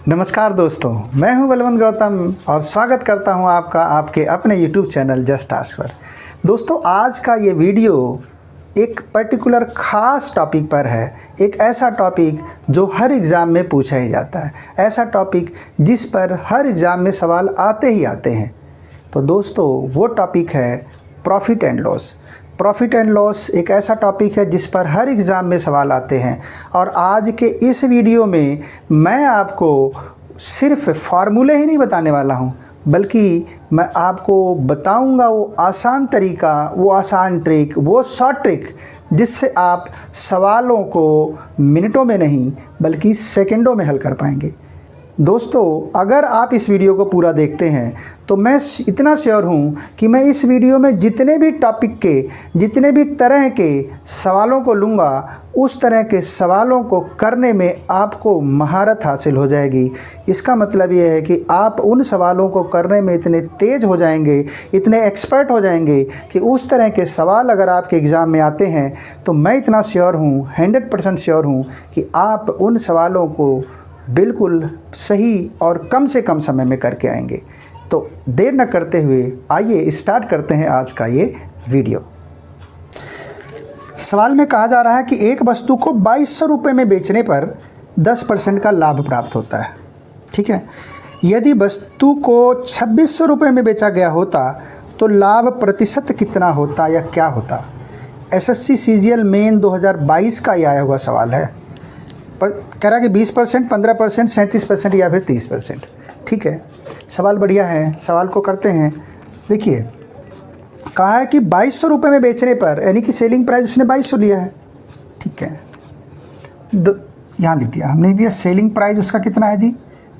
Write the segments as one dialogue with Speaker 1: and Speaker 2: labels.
Speaker 1: नमस्कार दोस्तों, मैं हूं बलवंत गौतम और स्वागत करता हूं आपका आपके अपने YouTube चैनल जस्ट आस्क पर। दोस्तों, आज का ये वीडियो एक पर्टिकुलर ख़ास टॉपिक पर है। एक ऐसा टॉपिक जो हर एग्ज़ाम में पूछा ही जाता है, ऐसा टॉपिक जिस पर हर एग्ज़ाम में सवाल आते ही आते हैं। तो दोस्तों, वो टॉपिक है profit and loss. Profit and loss एक ऐसा टॉपिक है जिस पर हर एग्ज़ाम में सवाल आते हैं और आज के इस वीडियो में मैं आपको सिर्फ फार्मूले ही नहीं बताने वाला हूं, बल्कि मैं आपको बताऊंगा वो आसान तरीका, वो आसान ट्रिक, वो शॉर्ट ट्रिक जिससे आप सवालों को मिनटों में नहीं बल्कि सेकंडों में हल कर पाएंगे। दोस्तों, अगर आप इस वीडियो को पूरा देखते हैं तो मैं इतना श्योर हूँ कि मैं इस वीडियो में जितने भी टॉपिक के, जितने भी तरह के सवालों को लूँगा, उस तरह के सवालों को करने में आपको महारत हासिल हो जाएगी। इसका मतलब ये है कि आप उन सवालों को करने में इतने तेज़ हो जाएंगे, इतने एक्सपर्ट हो जाएंगे कि उस तरह के सवाल अगर आपके एग्ज़ाम में आते हैं तो मैं इतना श्योर हूँ, 100% श्योर हूँ कि आप उन सवालों को बिल्कुल सही और कम से कम समय में करके आएंगे। तो देर न करते हुए आइए स्टार्ट करते हैं आज का ये वीडियो। सवाल में कहा जा रहा है कि एक वस्तु को 2200 रुपये में बेचने पर 10% का लाभ प्राप्त होता है। ठीक है, यदि वस्तु को 2600 रुपये में बेचा गया होता तो लाभ प्रतिशत कितना होता या क्या होता? एसएससी सीजीएल मेन 2022 का ये आया हुआ सवाल है। पर कह रहा कि 20%, 15%, 37% या फिर 30%। ठीक है, सवाल बढ़िया है, सवाल को करते हैं। देखिए, कहा है कि 2200 रुपये में बेचने पर, यानी कि सेलिंग प्राइस उसने 2200 लिया है। ठीक है, यहाँ लिख दिया हमने, दिया सेलिंग प्राइस उसका कितना है जी?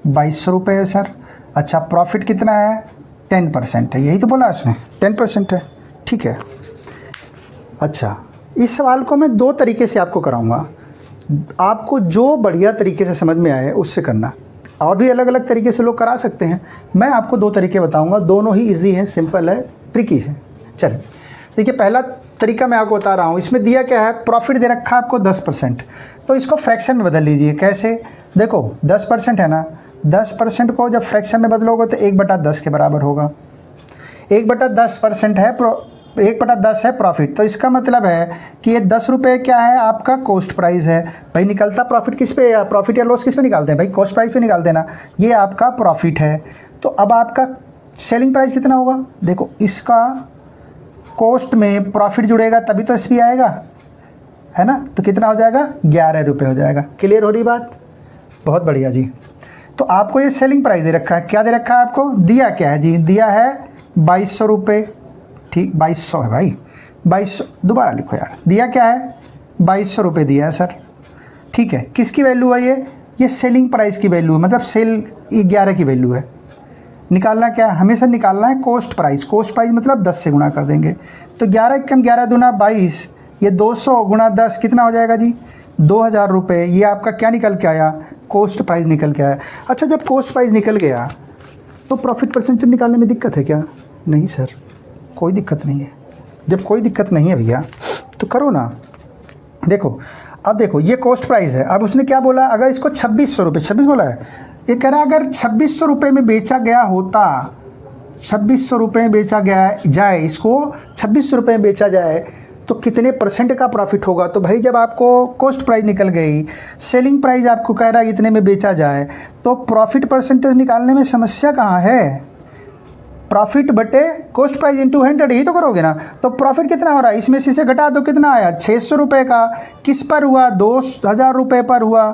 Speaker 1: 2200 रुपये है सर। अच्छा, प्रॉफिट कितना है? 10% है, यही तो बोला उसने, 10% है। ठीक है, अच्छा, इस सवाल को मैं दो तरीके से आपको कराऊंगा। आपको जो बढ़िया तरीके से समझ में आए उससे करना, और भी अलग अलग तरीके से लोग करा सकते हैं। मैं आपको दो तरीके बताऊंगा, दोनों ही इजी हैं, सिंपल है, ट्रिकी है। चलिए देखिए, पहला तरीका मैं आपको बता रहा हूँ। इसमें दिया क्या है? प्रॉफिट दे रखा है आपको 10%, तो इसको फ्रैक्शन में बदल लीजिए। कैसे? देखो 10% है ना, 10% को जब फ्रैक्शन में बदलोगे तो 1/10 के बराबर होगा। 1/10% है 1/10 है प्रॉफिट, तो इसका मतलब है कि ये 10 रुपये क्या है? आपका कॉस्ट प्राइस है। भाई निकलता प्रॉफिट किस पे, या प्रॉफिट या लॉस किस पे निकालते हैं? भाई कॉस्ट प्राइस पे निकालते हैं ना। ये आपका प्रॉफिट है। तो अब आपका सेलिंग प्राइस कितना होगा? देखो, इसका कॉस्ट में प्रॉफिट जुड़ेगा तभी तो एसपी आएगा, है ना। तो कितना हो जाएगा? 11 रुपये हो जाएगा। क्लियर हो रही बात? बहुत बढ़िया जी। तो आपको ये सेलिंग प्राइस दे रखा है। क्या दे रखा है आपको? दिया क्या है जी? दिया है 2200 रुपये। ठीक, 2200 है भाई, 2200 दोबारा लिखो यार। दिया क्या है? 2200 रुपये दिया है सर। ठीक है, किसकी वैल्यू है ये सेलिंग प्राइस की वैल्यू है, मतलब सेल 11 की वैल्यू है। निकालना क्या है? हमेशा निकालना है कॉस्ट प्राइस। कॉस्ट प्राइस मतलब 10 से गुणा कर देंगे। तो 11 कम 11 दूना 22, ये 200 गुणा 10 कितना हो जाएगा जी? 2000 रुपये। ये आपका क्या निकल के आया? कॉस्ट प्राइस निकल के आया। अच्छा, जब कॉस्ट प्राइस निकल गया तो प्रॉफिट परसेंटेज निकालने में दिक्कत है क्या? नहीं सर, कोई दिक्कत नहीं है। जब कोई दिक्कत नहीं है भैया तो करो ना। देखो, अब देखो, ये कॉस्ट प्राइस है। अब उसने क्या बोला? अगर इसको 2600 रुपये, 26 बोला है, ये कह रहा है अगर 2600 रुपये में बेचा गया होता, 2600 रुपये में बेचा गया जाए, इसको 2600 रुपये में बेचा जाए तो कितने % का प्रॉफिट होगा? तो भाई जब आपको कॉस्ट प्राइस निकल गई, सेलिंग प्राइस आपको कह रहा है इतने में बेचा जाए, तो प्रॉफिट परसेंटेज निकालने में समस्या कहाँ है? प्रॉफिट बटे कॉस्ट प्राइस इंटू 100, यही तो करोगे ना। तो प्रॉफिट कितना हो रहा है? इसमें से घटा दो, कितना आया? 600 रुपये का। किस पर हुआ? 2000 रुपये पर हुआ,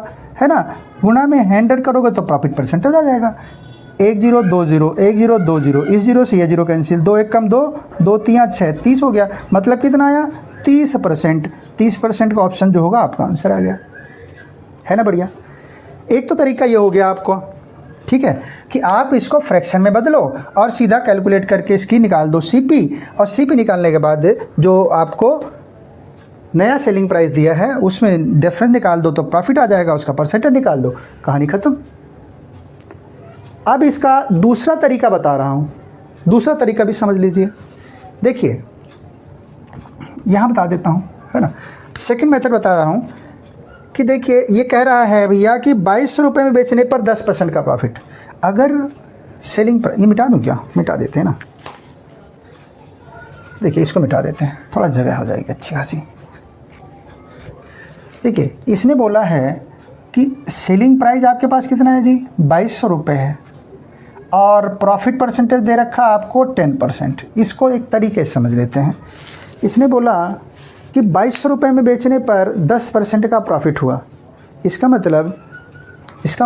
Speaker 1: है ना। गुणा में 100 करोगे तो प्रॉफिट परसेंटेज आ जाएगा। 1020, 1020, इस जीरो से ये जीरो कैंसिल, 2 1 कम 2, 2 3 6, 30 हो गया। मतलब कितना आया? 30%। 30% का ऑप्शन जो होगा आपका आंसर आ गया, है ना। बढ़िया। एक तो तरीका ये हो गया आपको, ठीक है, कि आप इसको फ्रैक्शन में बदलो और सीधा कैलकुलेट करके इसकी निकाल दो सीपी, और सीपी निकालने के बाद जो आपको नया सेलिंग प्राइस दिया है उसमें डिफरेंस निकाल दो तो प्रॉफिट आ जाएगा, उसका परसेंटेज निकाल दो, कहानी ख़त्म। अब इसका दूसरा तरीका बता रहा हूँ, दूसरा तरीका भी समझ लीजिए। देखिए, यहाँ बता देता हूँ, है ना। सेकंड मेथड बता रहा हूँ। कि देखिए ये कह रहा है भैया कि 2200 रुपये में बेचने पर 10% का प्रॉफिट। अगर सेलिंग प्राइस, ये मिटा दूँ क्या, मिटा देते हैं ना, देखिए इसको मिटा देते हैं, थोड़ा जगह हो जाएगी अच्छी खासी। देखिए इसने बोला है कि सेलिंग प्राइस आपके पास कितना है जी, 2200 रुपये है, और प्रॉफिट परसेंटेज दे रखा आपको 10%। इसको एक तरीके से समझ लेते हैं। इसने बोला कि 2200 रुपये में बेचने पर 10% का प्रॉफिट हुआ। इसका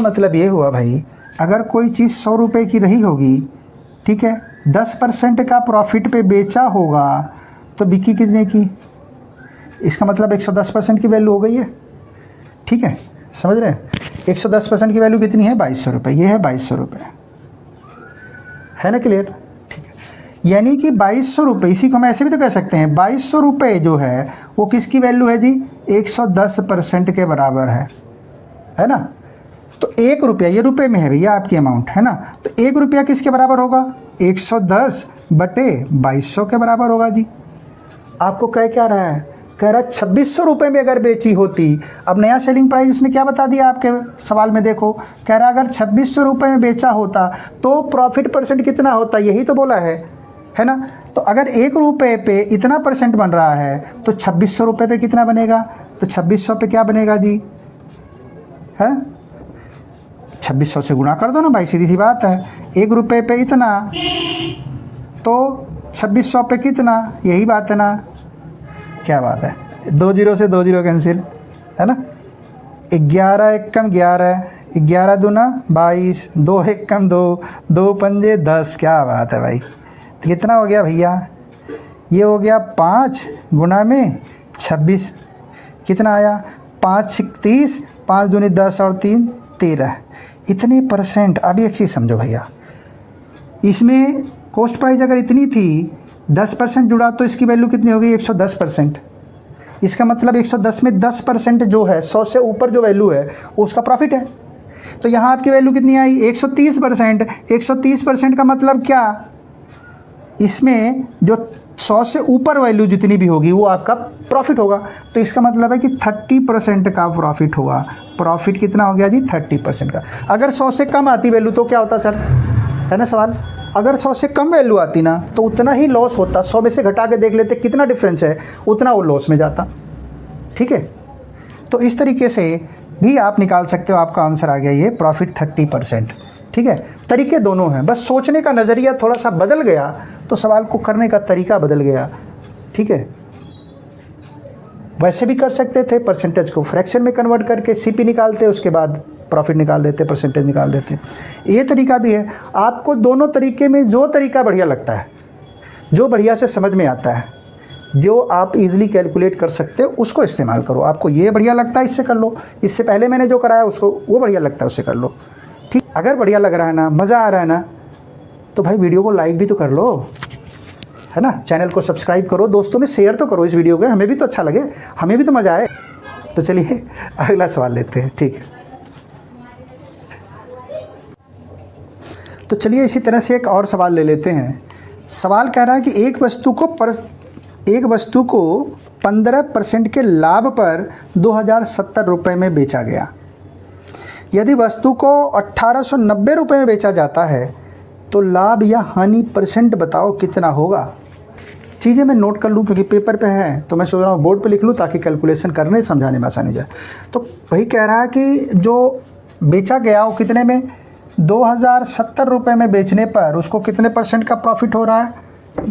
Speaker 1: मतलब ये हुआ भाई, अगर कोई चीज़ 100 रुपये की रही होगी, ठीक है, 10% का प्रॉफिट पे बेचा होगा तो बिकी कितने की, इसका मतलब 110% की वैल्यू हो गई है। ठीक है, समझ रहे हैं, 110% की वैल्यू कितनी है, 2200 रुपये। ये है 2200 रुपये, है ना क्लियर। ठीक है, यानी कि 2200 रुपये, इसी को हम ऐसे भी तो कह सकते हैं, 2200 रुपये जो है वो किसकी वैल्यू है जी, 110% के बराबर है ना। तो 1 रुपया, ये रुपये में है भैया आपकी अमाउंट, है ना, तो 1 रुपया किसके बराबर होगा, 110 बटे 2200 के बराबर होगा जी। आपको कह क्या रहा है, कह रहा है 2600 रुपये में अगर बेची होती। अब नया सेलिंग प्राइस उसने क्या बता दिया आपके सवाल में, देखो कह रहा है अगर 2600 रुपये में बेचा होता तो प्रॉफिट परसेंट कितना होता, यही तो बोला है ना। तो अगर 1 रुपये पे इतना परसेंट बन रहा है तो 2600 रुपये पे कितना बनेगा, तो 2600 पे क्या बनेगा जी, है 2600 से गुणा कर दो ना भाई, सीधी सी बात है। 1 रुपये पे इतना तो 2600 पे कितना, यही बात है ना, क्या बात है, 2 जीरो से 2 जीरो कैंसिल, है ना। 11 एकम 11, 11 दूना 22, 2 एकम 2, 2 पंजे 10, क्या बात है भाई। तो कितना हो गया भैया, ये हो गया 5 गुना में 26, कितना आया, 5 30, 5 दूनी 10 और 3 13, इतने परसेंट। अब एक चीज़ समझो भैया, इसमें कॉस्ट प्राइस अगर इतनी थी, 10% जुड़ा तो इसकी वैल्यू कितनी होगी, 110%। इसका मतलब 110 में 10% जो है, 100 से ऊपर जो वैल्यू है वो उसका प्रॉफिट है। तो यहाँ आपकी वैल्यू कितनी आई, 130%। 130% का मतलब क्या, इसमें जो 100 से ऊपर वैल्यू जितनी भी होगी वो आपका प्रॉफिट होगा। तो इसका मतलब है कि 30% का प्रॉफिट होगा। प्रॉफिट कितना हो गया जी, 30% का। अगर 100 से कम आती वैल्यू तो क्या होता सर, है ना सवाल, अगर 100 से कम वैल्यू आती ना तो उतना ही लॉस होता। 100 में से घटा के देख लेते कितना डिफरेंस है, उतना वो लॉस में जाता। ठीक है, तो इस तरीके से भी आप निकाल सकते हो, आपका आंसर आ गया ये प्रॉफिट 30%। ठीक है, तरीके दोनों हैं, बस सोचने का नज़रिया थोड़ा सा बदल गया तो सवाल को करने का तरीका बदल गया। ठीक है, वैसे भी कर सकते थे, परसेंटेज को फ्रैक्शन में कन्वर्ट करके सीपी निकालते, उसके बाद प्रॉफिट निकाल देते, परसेंटेज निकाल देते। ये तरीका भी है। आपको दोनों तरीके में जो तरीका बढ़िया लगता है, जो बढ़िया से समझ में आता है, जो आप इजीली कैलकुलेट कर सकते हो, उसको इस्तेमाल करो। आपको ये बढ़िया लगता है इससे कर लो, इससे पहले मैंने जो कराया उसको वो बढ़िया लगता है उससे कर लो। ठीक, अगर बढ़िया लग रहा है ना, मज़ा आ रहा है ना, तो भाई वीडियो को लाइक भी तो कर लो, है ना, चैनल को सब्सक्राइब करो, दोस्तों में शेयर तो करो इस वीडियो को, हमें भी तो अच्छा लगे, हमें भी तो मज़ा आए। तो चलिए अगला सवाल लेते हैं। ठीक है, तो चलिए इसी तरह से एक और सवाल ले लेते हैं। सवाल कह रहा है कि एक वस्तु को 15% के लाभ पर 2070 रुपये में बेचा गया। यदि वस्तु को 1890 रुपये में बेचा जाता है तो लाभ या हानि परसेंट बताओ कितना होगा। चीज़ें मैं नोट कर लूँ क्योंकि पेपर पे है, तो मैं सोच रहा हूँ बोर्ड पे लिख लूँ ताकि कैलकुलेशन करने समझाने में आसानी हो जाए। तो वही कह रहा है कि जो बेचा गया वो कितने में, 2070 रुपये में बेचने पर उसको कितने परसेंट का प्रॉफिट हो रहा है,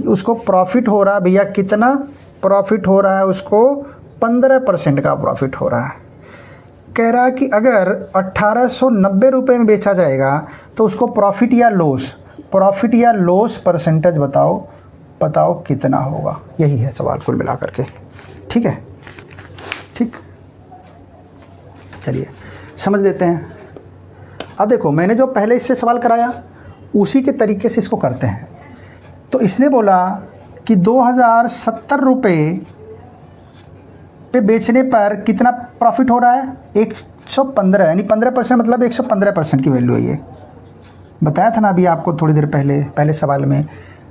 Speaker 1: उसको प्रॉफिट हो रहा है भैया, कितना प्रॉफिट हो रहा है उसको, 15% का प्रॉफिट हो रहा है। कह रहा है कि अगर 1890 रुपये में बेचा जाएगा तो उसको प्रॉफिट या लॉस परसेंटेज बताओ कितना होगा। यही है सवाल कुल मिला करके। ठीक है, ठीक, चलिए समझ लेते हैं। अब देखो, मैंने जो पहले इससे सवाल कराया उसी के तरीके से इसको करते हैं। तो इसने बोला कि 2070 रुपये पे बेचने पर कितना प्रॉफिट हो रहा है, 115, यानी 15%, मतलब 115% की वैल्यू है। ये बताया था ना अभी आपको थोड़ी देर पहले सवाल में।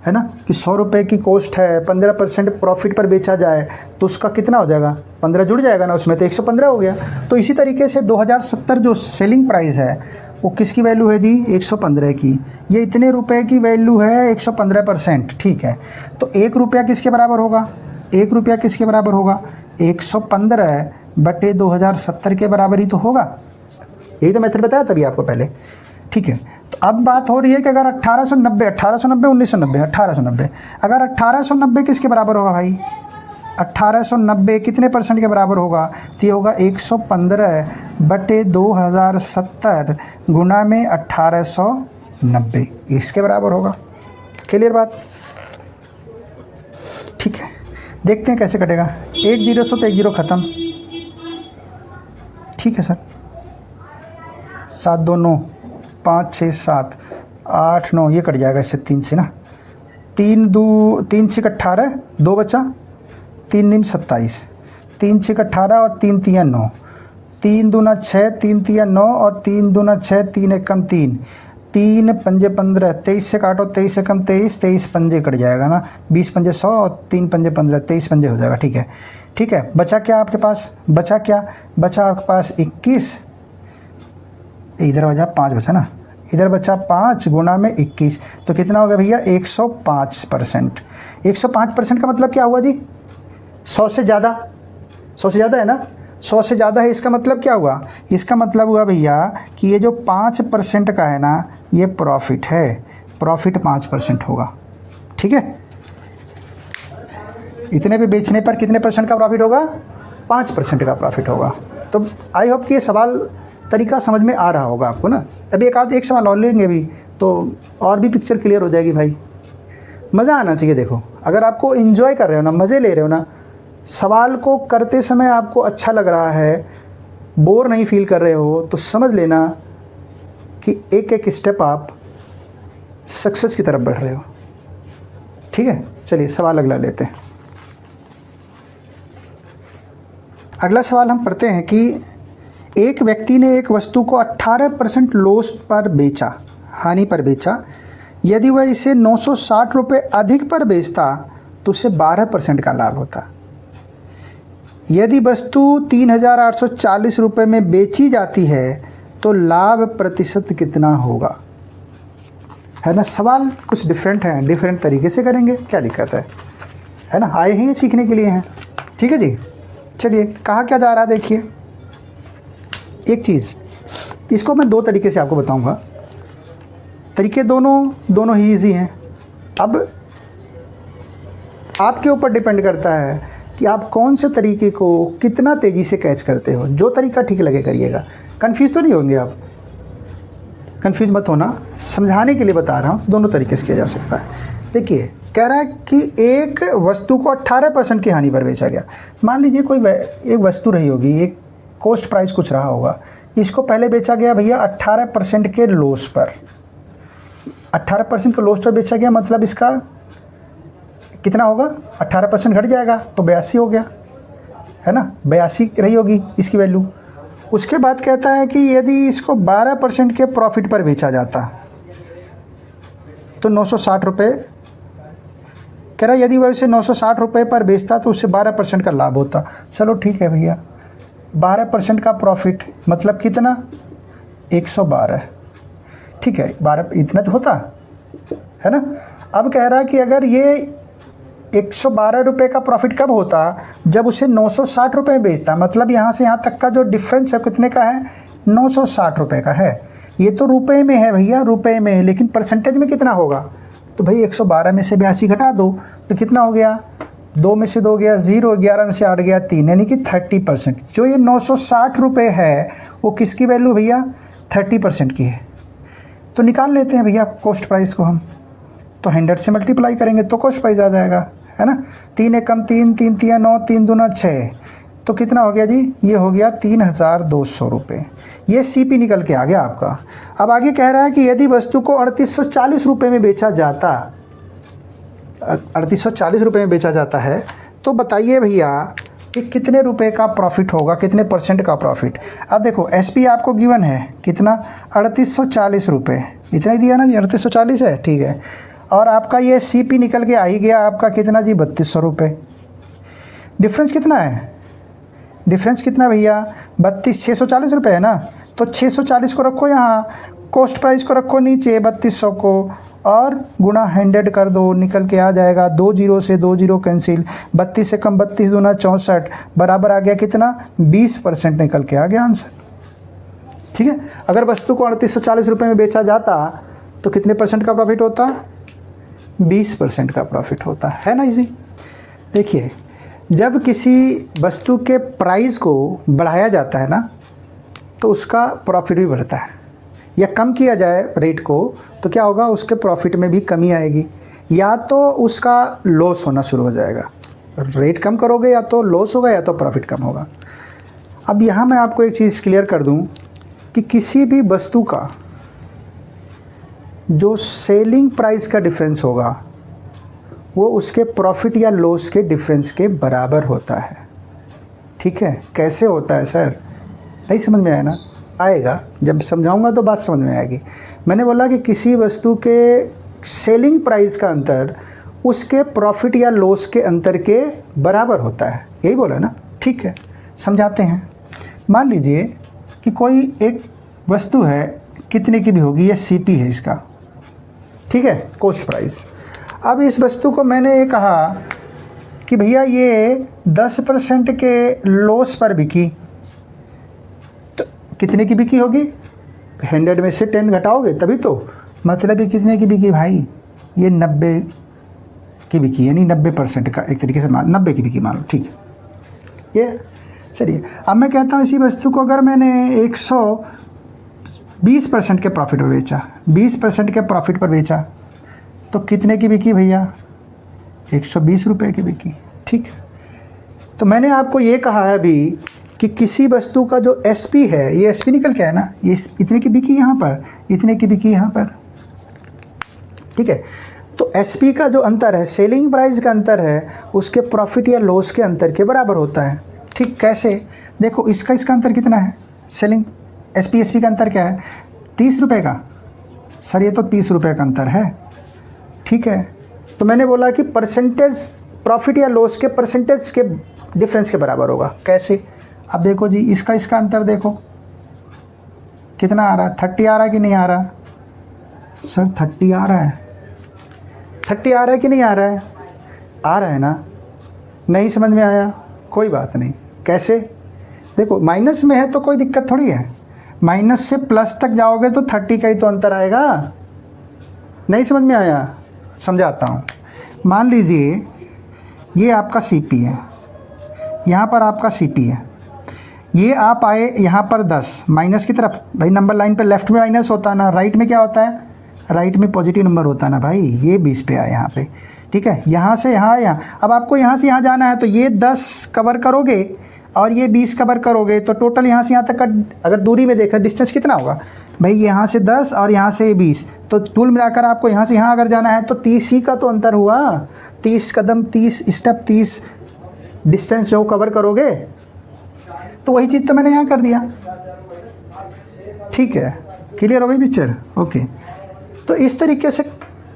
Speaker 1: है ना, कि 100 रुपये की कॉस्ट है, 15% प्रॉफिट पर बेचा जाए तो उसका कितना हो जाएगा, 15 जुड़ जाएगा ना उसमें, तो 115 हो गया। तो इसी तरीके से 2070 जो सेलिंग प्राइस है वो किसकी वैल्यू है जी, 115 की। ये इतने रुपए की वैल्यू है 115%, ठीक है। तो 1 रुपया किसके बराबर होगा, 1 रुपया किसके बराबर होगा, 115 बटे 2070 के बराबर ही तो होगा। यही तो मेथड बताया तभी आपको पहले, ठीक है। तो अब बात हो रही है कि अगर 1890 1990 1890, अगर 1890 किसके बराबर होगा भाई, 1890 कितने परसेंट के बराबर होगा, तो ये होगा 115 बटे 2070 गुना में 1890, इसके बराबर होगा। क्लियर बात, ठीक है। देखते हैं कैसे कटेगा, 1 0 से तो 1 0 ख़त्म, ठीक है सर। 7 2 9 5 6 7 8 9, ये कट जाएगा इससे 3 से ना, 3 2 3 6 18, 2 बचा, 3 9 27, 3 6 18 और 3 3 9, 3 दूना 6, 3 3 9 और 3 दूना 6, 3 1 कम 3, 3 पंजे 15, 23 से काटो, 23 से कम 23, 23 पंजे कट जाएगा ना, 20 पंजे 100 और 3 पंजे 15, 23 पंजे हो जाएगा, ठीक है। ठीक है, बचा क्या आपके पास, बचा क्या, बचा आपके पास 21, इधर बचा 5 बचा ना, इधर बचा 5 गुना में 21, तो कितना हो गया भैया, 105%। 105% का मतलब क्या हुआ जी, 100 से ज़्यादा, 100 से ज़्यादा है ना, 100 से ज़्यादा है, इसका मतलब क्या हुआ, इसका मतलब हुआ भैया कि ये जो 5% का है ना, ये प्रॉफिट है, प्रॉफिट 5% होगा, ठीक है। इतने पे बेचने पर कितने परसेंट का प्रॉफिट होगा, 5% का प्रॉफिट होगा। तो आई होप कि ये सवाल तरीका समझ में आ रहा होगा आपको ना। अभी एक सवाल और लेंगे भी तो और भी पिक्चर क्लियर हो जाएगी भाई। मज़ा आना चाहिए, देखो अगर आपको एंजॉय कर रहे हो ना, मज़े ले रहे हो ना, सवाल को करते समय आपको अच्छा लग रहा है, बोर नहीं फील कर रहे हो, तो समझ लेना कि एक एक स्टेप आप सक्सेस की तरफ बढ़ रहे हो, ठीक है। चलिए सवाल अगला लेते हैं। अगला सवाल हम पढ़ते हैं कि एक व्यक्ति ने एक वस्तु को 18% लॉस पर बेचा, हानि पर बेचा। यदि वह इसे 960 रुपये अधिक पर बेचता तो उसे 12% का लाभ होता। यदि वस्तु 3840 रुपये में बेची जाती है तो लाभ प्रतिशत कितना होगा, है ना। सवाल कुछ डिफरेंट है, डिफरेंट तरीके से करेंगे, क्या दिक्कत है ना, आए हैं ये सीखने के लिए हैं, ठीक है जी। चलिए कहा क्या जा रहा है, देखिए एक चीज़, इसको मैं 2 तरीके से आपको बताऊंगा, तरीके दोनों ही ईजी हैं। अब आपके ऊपर डिपेंड करता है कि आप कौन से तरीके को कितना तेज़ी से कैच करते हो। जो तरीका ठीक लगे करिएगा, कंफ्यूज तो नहीं होंगे आप, कंफ्यूज मत होना, समझाने के लिए बता रहा हूँ, दोनों तरीके से किया जा सकता है। देखिए कह रहा है कि एक वस्तु को 18% की हानि पर बेचा गया। मान लीजिए कोई एक वस्तु रही होगी, एक कॉस्ट प्राइस कुछ रहा होगा, इसको पहले बेचा गया भैया 18% के लॉस पर, 18% के लॉस पर बेचा गया, मतलब इसका कितना होगा, 18% घट जाएगा तो 82 हो गया, है ना, 82 रही होगी इसकी वैल्यू। उसके बाद कहता है कि यदि इसको 12% के प्रॉफिट पर बेचा जाता तो 960 रुपये, कह रहा है यदि वह इसे 960 रुपये पर बेचता तो उससे 12% का लाभ होता। चलो ठीक है भैया, 12% का प्रॉफिट मतलब कितना, 112, ठीक है, 12 इतना तो होता है ना। अब कह रहा है कि अगर ये 112 रुपये का प्रॉफिट कब होता, जब उसे 960 रुपये में बेचता, मतलब यहाँ से यहाँ तक का जो डिफरेंस है कितने का है, 960 रुपये का है। ये तो रुपए में है भैया, रुपए में है, लेकिन परसेंटेज में कितना होगा, तो भाई 112 में से 82 घटा दो तो कितना हो गया, 2 में से 2 गया 0, 11 में से 8 गया 3, यानी कि 30%। जो ये 960 रुपये है वो किसकी वैल्यू भैया, 30% की है। तो निकाल लेते हैं भैया कॉस्ट प्राइस को हम, तो 100 से मल्टीप्लाई करेंगे तो कॉस्ट प्राइस आ जाएगा, है ना। 3 1 कम 3, 3 3 9, 3 दूना 6, तो कितना हो गया जी, ये हो गया 3200 रुपये। ये सीपी निकल के आ गया आपका। अब आगे कह रहा है कि यदि वस्तु को 3840 रुपये में बेचा जाता, 3840 रुपये में बेचा जाता है, तो बताइए भैया कि कितने रुपए का प्रॉफिट होगा, कितने परसेंट का प्रॉफिट। अब देखो एसपी आपको गिवन है कितना, 3840 रुपये, इतना ही दिया ना जी, 3840 है, ठीक है। और आपका ये CP निकल के आ ही गया आपका कितना जी, 3200 रुपये। डिफरेंस कितना है, डिफरेंस कितना भैया, 640 रुपये है ना। तो 640 को रखो यहाँ, कॉस्ट प्राइस को रखो नीचे 3200 को, और गुणा 100 कर दो, निकल के आ जाएगा 2 जीरो से 2 जीरो कैंसिल, 32 से कम 32 दूना 64, बराबर आ गया कितना, 20% निकल के आ गया आंसर। ठीक है, अगर वस्तु को 3840 रुपये में बेचा जाता तो कितने % का प्रॉफिट होता, 20% का प्रॉफिट होता है ना। इजी। देखिए, जब किसी वस्तु के प्राइस को बढ़ाया जाता है ना तो उसका प्रॉफिट भी बढ़ता है, या कम किया जाए रेट को तो क्या होगा, उसके प्रॉफिट में भी कमी आएगी, या तो उसका लॉस होना शुरू हो जाएगा। रेट कम करोगे या तो लॉस होगा या तो प्रॉफिट कम होगा। अब यहाँ मैं आपको एक चीज़ क्लियर कर दूँ कि किसी भी वस्तु का जो सेलिंग प्राइस का डिफरेंस होगा वो उसके प्रॉफिट या लॉस के डिफरेंस के बराबर होता है। ठीक है, कैसे होता है सर, नहीं समझ में आया ना, आएगा जब समझाऊंगा तो बात समझ में आएगी। मैंने बोला कि किसी वस्तु के सेलिंग प्राइस का अंतर उसके प्रॉफिट या लॉस के अंतर के बराबर होता है, यही बोला ना। ठीक है, समझाते हैं। मान लीजिए कि कोई एक वस्तु है, कितने की भी होगी, ये CP है इसका, ठीक है, कॉस्ट प्राइस। अब इस वस्तु को मैंने ये कहा कि भैया ये 10% के लॉस पर बिकी, तो कितने की बिकी होगी, 100 में से 10 घटाओगे तभी तो, मतलब ये कितने की बिकी भाई, ये 90 की बिकी, यानी 90% का, एक तरीके से 90 की बिकी मान लो। ठीक है, ये चलिए। अब मैं कहता हूँ इसी वस्तु को अगर मैंने 120% के प्रॉफिट पर बेचा, 20% के प्रॉफिट पर बेचा, तो कितने की बिकी भैया, 120 रुपये की बिकी। ठीक है, तो मैंने आपको ये कहा है अभी कि किसी वस्तु का जो SP है, ये SP निकल के है ना, ये इतने की बिकी यहाँ पर, इतने की बिकी यहाँ पर। ठीक है, तो SP का जो अंतर है, सेलिंग प्राइस का अंतर है, उसके प्रॉफिट या लॉस के अंतर के बराबर होता है। ठीक, कैसे, देखो इसका अंतर कितना है, सेलिंग SP का अंतर क्या है, 30 रुपये का। सर ये तो 30 रुपये का अंतर है। ठीक है, तो मैंने बोला कि परसेंटेज प्रॉफिट या लॉस के परसेंटेज के डिफरेंस के बराबर होगा। कैसे, अब देखो जी, इसका अंतर देखो कितना आ रहा है, 30 आ रहा है कि नहीं आ रहा, सर 30 आ रहा है, 30 आ रहा है कि नहीं आ रहा है, आ रहा है ना। नहीं समझ में आया, कोई बात नहीं। कैसे, देखो माइनस में है तो कोई दिक्कत थोड़ी है, माइनस से प्लस तक जाओगे तो 30 का ही तो अंतर आएगा। नहीं समझ में आया, समझाता हूँ। मान लीजिए ये आपका CP है, यहाँ पर आपका CP है, ये आप आए यहाँ पर 10 माइनस की तरफ, भाई नंबर लाइन पे लेफ्ट में माइनस होता है ना, राइट में क्या होता है, राइट में पॉजिटिव नंबर होता है ना भाई। ये 20 पे आए यहाँ पे, ठीक है, यहाँ से यहाँ, अब आपको यहाँ से यहाँ जाना है तो ये 10 कवर करोगे और ये 20 कवर करोगे, तो टोटल यहाँ से यहाँ तक का अगर दूरी में देखा डिस्टेंस कितना होगा भाई, यहाँ से 10 और यहाँ से 20, तो टूल मिलाकर आपको यहाँ से यहाँ अगर जाना है तो 30 ही का तो अंतर हुआ। 30 कदम, 30 स्टेप, 30 डिस्टेंस जो कवर करोगे, तो वही चीज़ तो मैंने यहाँ कर दिया। ठीक है, क्लियर हो गई पिक्चर, ओके। तो इस तरीके से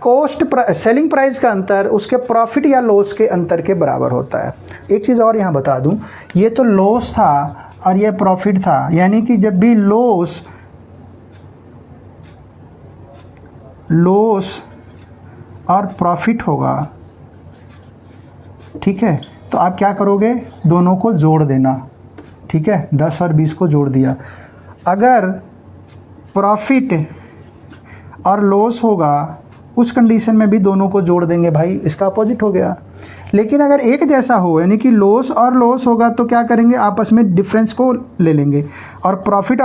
Speaker 1: कॉस्ट सेलिंग प्राइस का अंतर उसके प्रॉफिट या लॉस के अंतर के बराबर होता है। एक चीज़ और यहाँ बता दूँ, ये तो लॉस था और ये प्रॉफिट था, यानी कि जब भी लॉस और प्रॉफिट होगा, ठीक है, तो आप क्या करोगे, दोनों को जोड़ देना। ठीक है, 10 और 20 को जोड़ दिया। अगर प्रॉफिट और लॉस होगा उस कंडीशन में भी दोनों को जोड़ देंगे भाई, इसका अपोजिट हो गया। लेकिन अगर एक जैसा हो, यानी कि लॉस और लॉस होगा, तो क्या करेंगे, आपस में डिफरेंस को ले लेंगे, और प्रॉफिट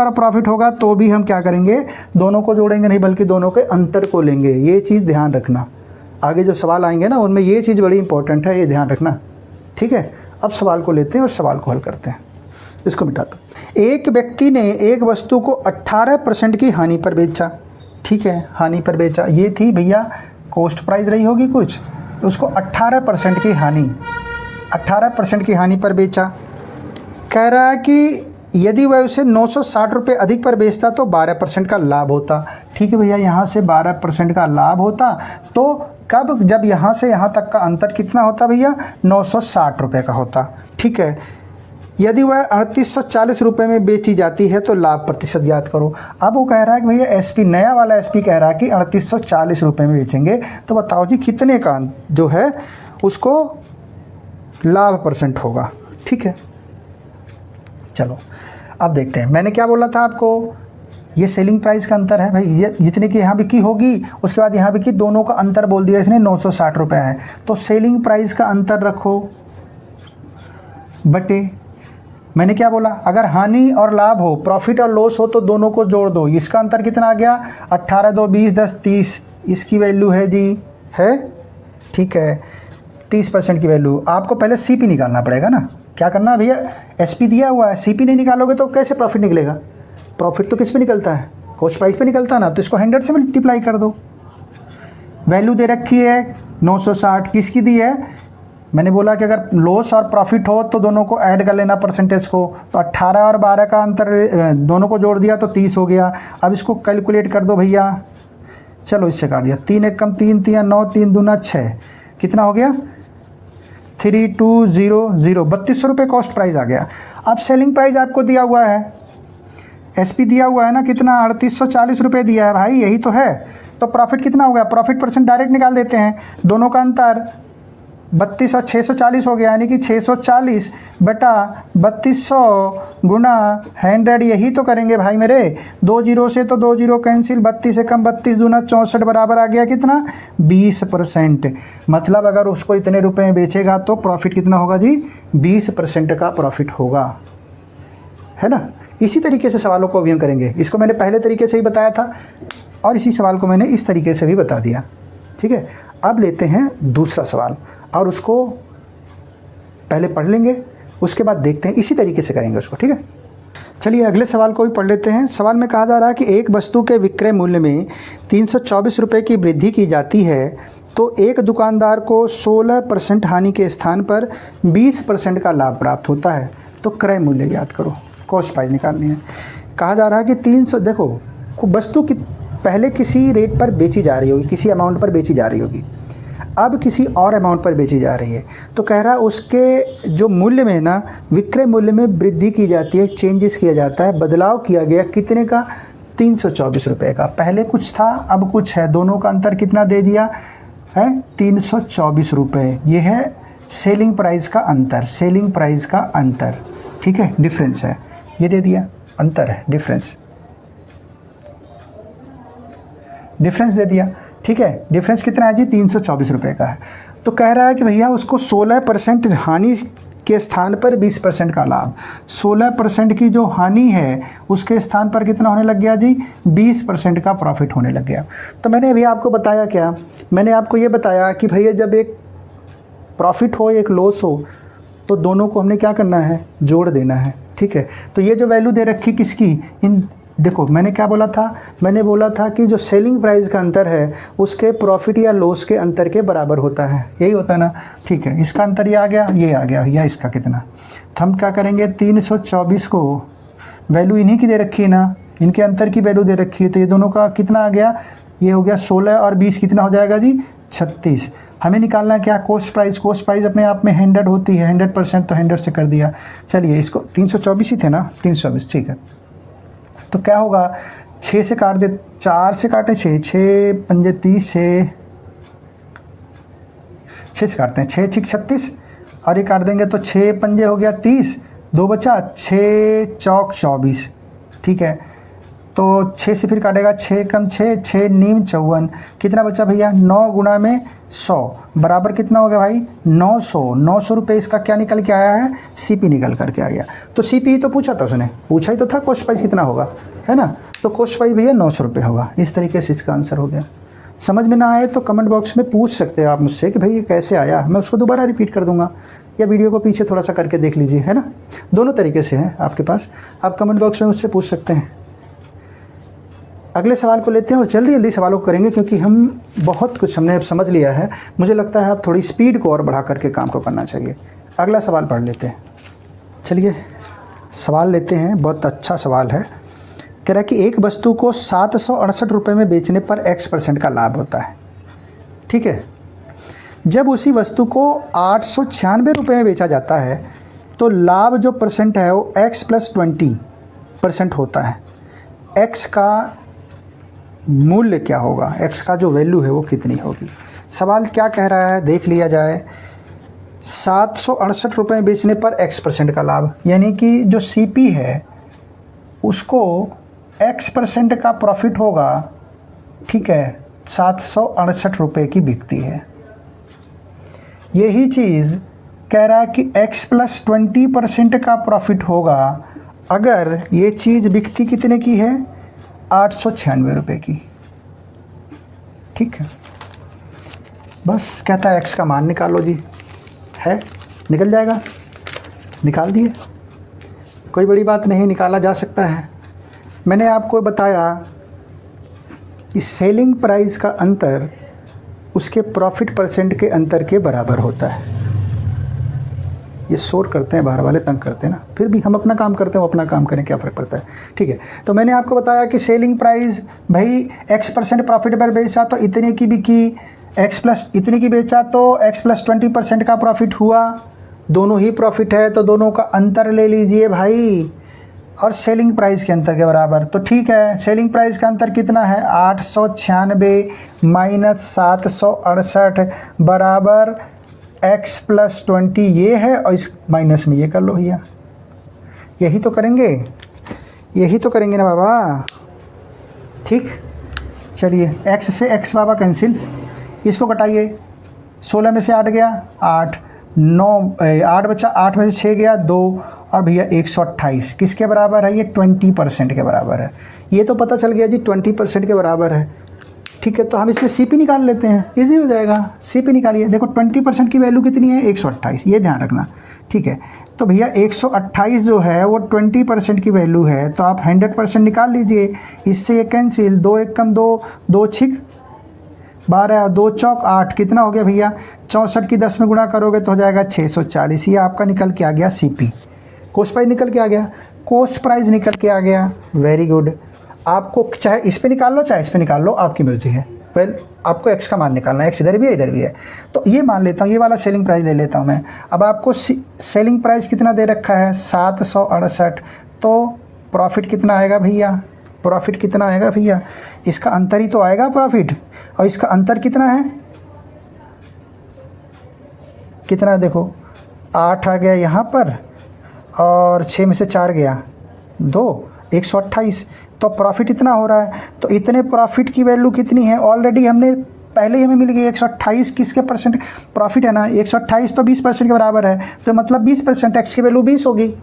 Speaker 1: होगा तो भी हम क्या करेंगे, दोनों को जोड़ेंगे नहीं, बल्कि दोनों के अंतर को लेंगे। ये चीज़ ध्यान रखना, आगे जो सवाल आएंगे ना उनमें ये चीज़ बड़ी इंपॉर्टेंट है, ये ध्यान रखना। ठीक है, अब सवाल को लेते हैं और सवाल को हल करते हैं। इसको मिटाता हूँ। एक व्यक्ति ने एक वस्तु को 18% की हानि पर बेचा। ठीक है, हानि पर बेचा, ये थी भैया कॉस्ट प्राइस रही होगी कुछ, उसको 18% की हानि, 18% की हानि पर बेचा। कह रहा है कि यदि वह उसे 960 रुपये अधिक पर बेचता तो 12% का लाभ होता। ठीक है भैया, यहाँ से 12% का लाभ होता तो कब? जब यहाँ से यहाँ तक का अंतर कितना होता भैया? 960 रुपये का होता। ठीक है, यदि वह 3840 रुपये में बेची जाती है तो लाभ प्रतिशत ज्ञात करो। अब वो कह रहा है कि भैया एसपी, नया वाला एसपी कह रहा है कि 3840 रुपये में बेचेंगे, तो बताओ जी कितने का जो है उसको लाभ परसेंट होगा। ठीक है, चलो अब देखते हैं। मैंने क्या बोला था आपको, ये सेलिंग प्राइस का अंतर है भाई, ये जितने की यहाँ बिकी होगी उसके बाद यहाँ बिकी, दोनों का अंतर बोल दिया इसने 960 रुपये है। तो सेलिंग प्राइस का अंतर रखो बटे, मैंने क्या बोला, अगर हानि और लाभ हो, प्रॉफिट और लॉस हो तो दोनों को जोड़ दो। इसका अंतर कितना आ गया? 18 2 20 10 30। इसकी वैल्यू है जी, है ठीक है 30% की वैल्यू। आपको पहले सीपी निकालना पड़ेगा ना। क्या करना है भैया, एसपी दिया हुआ है, सीपी नहीं निकालोगे तो कैसे प्रॉफिट निकलेगा? प्रॉफिट तो किस पे निकलता है? कॉस्ट प्राइस पे निकलता है ना। तो इसको 100 से मल्टीप्लाई कर दो। वैल्यू दे रखी है 960, किसकी दी है? मैंने बोला कि अगर लॉस और प्रॉफिट हो तो दोनों को ऐड कर लेना परसेंटेज को। तो 18 और 12 का अंतर दोनों को जोड़ दिया तो 30 हो गया। अब इसको कैलकुलेट कर दो भैया, चलो इससे काट दिया। 3 1 कम 3 3 9 3 दूना 6, कितना हो गया? 3200, 3200 रुपये कॉस्ट प्राइस आ गया। अब सेलिंग प्राइस आपको दिया हुआ है, एसपी दिया हुआ है ना, कितना? 3840 रुपये दिया है भाई, यही तो है। तो प्रॉफिट कितना हो गया? प्रॉफिट परसेंट डायरेक्ट निकाल देते हैं। दोनों का अंतर 32 और 640 हो गया, यानी कि 640 बटा 3200 गुना 100, यही तो करेंगे भाई मेरे। 2 जीरो से तो 2 जीरो कैंसिल, 32 से कम 32 दूना 64 बराबर आ गया कितना? 20%। मतलब अगर उसको इतने रुपए में बेचेगा तो प्रॉफिट कितना होगा जी? 20% का प्रॉफिट होगा, है ना। इसी तरीके से सवालों को भी हम करेंगे। इसको मैंने पहले तरीके से ही बताया था और इसी सवाल को मैंने इस तरीके से भी बता दिया। ठीक है, अब लेते हैं दूसरा सवाल और उसको पहले पढ़ लेंगे, उसके बाद देखते हैं, इसी तरीके से करेंगे उसको। ठीक है, चलिए अगले सवाल को भी पढ़ लेते हैं। सवाल में कहा जा रहा है कि एक वस्तु के विक्रय मूल्य में 324 रुपये की वृद्धि की जाती है तो एक दुकानदार को 16% हानि के स्थान पर 20% का लाभ प्राप्त होता है। तो क्रय मूल्य याद करो, कॉस्ट प्राइस निकालनी है। कहा जा रहा है कि 300, देखो वस्तु की पहले किसी रेट पर बेची जा रही होगी, किसी अमाउंट पर बेची जा रही होगी, अब किसी और अमाउंट पर बेची जा रही है। तो कह रहा है उसके जो मूल्य में ना, विक्रय मूल्य में वृद्धि की जाती है, चेंजेस किया जाता है, बदलाव किया गया। कितने का? 324 रुपये का। पहले कुछ था अब कुछ है, दोनों का अंतर कितना दे दिया है? 324 रुपये। ये है सेलिंग प्राइस का अंतर, सेलिंग प्राइस का अंतर। ठीक है, डिफरेंस है, ये दे दिया, अंतर है, डिफरेंस, डिफरेंस दे दिया। ठीक है, डिफरेंस कितना है जी? 324 रुपये का है। तो कह रहा है कि भैया उसको 16% हानि के स्थान पर 20% का लाभ। 16% की जो हानि है उसके स्थान पर कितना होने लग गया जी? 20% का प्रॉफिट होने लग गया। तो मैंने अभी आपको बताया क्या? मैंने आपको ये बताया कि भैया जब एक प्रॉफिट हो एक लॉस हो तो दोनों को हमने क्या करना है? जोड़ देना है। ठीक है, तो ये जो वैल्यू दे रखी किसकी? इन देखो मैंने क्या बोला था? मैंने बोला था कि जो सेलिंग प्राइस का अंतर है उसके प्रॉफिट या लॉस के अंतर के बराबर होता है, यही होता है ना। ठीक है, इसका अंतर ये आ गया, ये आ गया, या इसका कितना? तो हम क्या करेंगे? 324 को वैल्यू इन्हीं की दे रखी है ना, इनके अंतर की वैल्यू दे रखी है, तो ये दोनों का कितना आ गया? ये हो गया 16 और 20 कितना हो जाएगा जी? 36। हमें निकालना है क्या? Cost price. कॉस्ट प्राइस अपने आप में 100 होती है, 100%, तो 100 से कर दिया। चलिए इसको 324 ही थे ना, 324, ठीक है। तो क्या होगा? 6 से काट दे, 4 से काटे 6, 6 पंजे 30, 6 से काटते हैं, 6 6 36 और ये काट देंगे तो 6 पंजे हो गया 30, 2 बचा, 6 चौक 24। ठीक है, तो 6 से फिर काटेगा, 6 कम 6, 6 नीम 54, कितना बचा भैया? 9 गुना में 100 बराबर कितना हो गया भाई? 900। 900 रुपये इसका क्या निकल के आया है? सीपी निकल करके आ गया। तो सीपी ही तो पूछा था उसने, पूछा ही तो था कॉस्ट प्राइस कितना होगा, है ना। तो कॉस्ट प्राइस भैया 900 रुपये होगा। इस तरीके से इसका आंसर हो गया। समझ में ना आए तो कमेंट बॉक्स में पूछ सकते हो आप मुझसे कि भाई ये कैसे आया, मैं उसको दोबारा रिपीट कर दूंगा, या वीडियो को पीछे थोड़ा सा करके देख लीजिए, है ना। दोनों तरीके से हैं आपके पास, आप कमेंट बॉक्स में मुझसे पूछ सकते हैं। अगले सवाल को लेते हैं और जल्दी जल्दी सवालों को करेंगे क्योंकि हम बहुत कुछ हमने अब समझ लिया है। मुझे लगता है आप थोड़ी स्पीड को और बढ़ा करके काम को करना चाहिए। अगला सवाल पढ़ लेते हैं। चलिए सवाल लेते हैं, बहुत अच्छा सवाल है। कह रहा है कि एक वस्तु को 768 रुपये में बेचने पर X% का लाभ होता है। ठीक है, जब उसी वस्तु को 896 रुपये में बेचा जाता है तो लाभ जो परसेंट है वो x + 20% होता है। x का मूल्य क्या होगा, x का जो वैल्यू है वो कितनी होगी। सवाल क्या कह रहा है देख लिया जाए। 768 रुपये बेचने पर x% का लाभ, यानी कि जो CP है उसको x% का प्रॉफिट होगा, ठीक है, 768 रुपये की बिकती है। यही चीज़ कह रहा है कि x + 20% का प्रॉफिट होगा अगर ये चीज़ बिकती कितने की है, 896 रुपये की। ठीक है, बस कहता है x का मान निकालो जी, है निकल जाएगा, निकाल दिए, कोई बड़ी बात नहीं, निकाला जा सकता है। मैंने आपको बताया कि सेलिंग प्राइस का अंतर उसके प्रॉफिट परसेंट के अंतर के बराबर होता है। ये शोर करते हैं, बाहर वाले तंग करते हैं ना, फिर भी हम अपना काम करते हैं, वो अपना काम करें, क्या फ़र्क पड़ता है। ठीक है, तो मैंने आपको बताया कि सेलिंग प्राइस भाई x% प्रॉफिट पर बेचा तो इतने की बिकी, x+ इतने की बेचा तो x + 20% का प्रॉफिट हुआ, दोनों ही प्रॉफिट है तो दोनों का अंतर ले लीजिए भाई, और सेलिंग प्राइस के अंतर के बराबर। तो ठीक है, सेलिंग प्राइस का अंतर कितना है, 896 - 768 बराबर x + 20 ये है, और इस माइनस में ये कर लो भैया, यही तो करेंगे, यही तो करेंगे ना बाबा। ठीक, चलिए x से x बाबा कैंसिल, इसको घटाइए, 16 में से 8 गया 8, 8 बचा, 8 में से 6 गया 2, और भैया 128 किसके बराबर है, ये 20% के बराबर है। ये तो पता चल गया जी 20% के बराबर है। ठीक है, तो हम इसमें CP निकाल लेते हैं, इजी हो जाएगा। CP निकालिए, देखो 20% की वैल्यू कितनी है, 128, ये ध्यान रखना। ठीक है, तो भैया 128 जो है वो 20% की वैल्यू है, तो आप 100% निकाल लीजिए, इससे ये कैंसिल, 2 1 कम 2, 2 6 12, 2 चौक 8, कितना हो गया भैया, 64 की 10 में गुणा करोगे तो हो जाएगा 640। ये आपका निकल के आ गया CP, कॉस्ट प्राइस निकल के आ गया, कॉस्ट प्राइस निकल के आ गया, वेरी गुड। आपको चाहे इस पे निकाल लो चाहे इस पे निकाल लो, आपकी मर्जी है। वेल, आपको x का मान निकालना है, x इधर भी है इधर भी है, तो ये मान लेता हूँ, ये वाला सेलिंग प्राइस ले लेता हूँ मैं। अब आपको सेलिंग प्राइस कितना दे रखा है, 768, तो प्रॉफिट कितना आएगा भैया, प्रॉफिट कितना आएगा भैया, इसका अंतर ही तो आएगा प्रॉफिट, और इसका अंतर कितना है, कितना है देखो, 8 आ गया यहाँ पर, और 6 में से 4 गया 2, 128, तो प्रॉफिट इतना हो रहा है। तो इतने प्रॉफिट की वैल्यू कितनी है, ऑलरेडी हमने पहले ही हमें मिल गई 128, किसके परसेंट प्रॉफिट है ना, 128 तो 20% के बराबर है, तो मतलब 20% x की वैल्यू 20 होगी।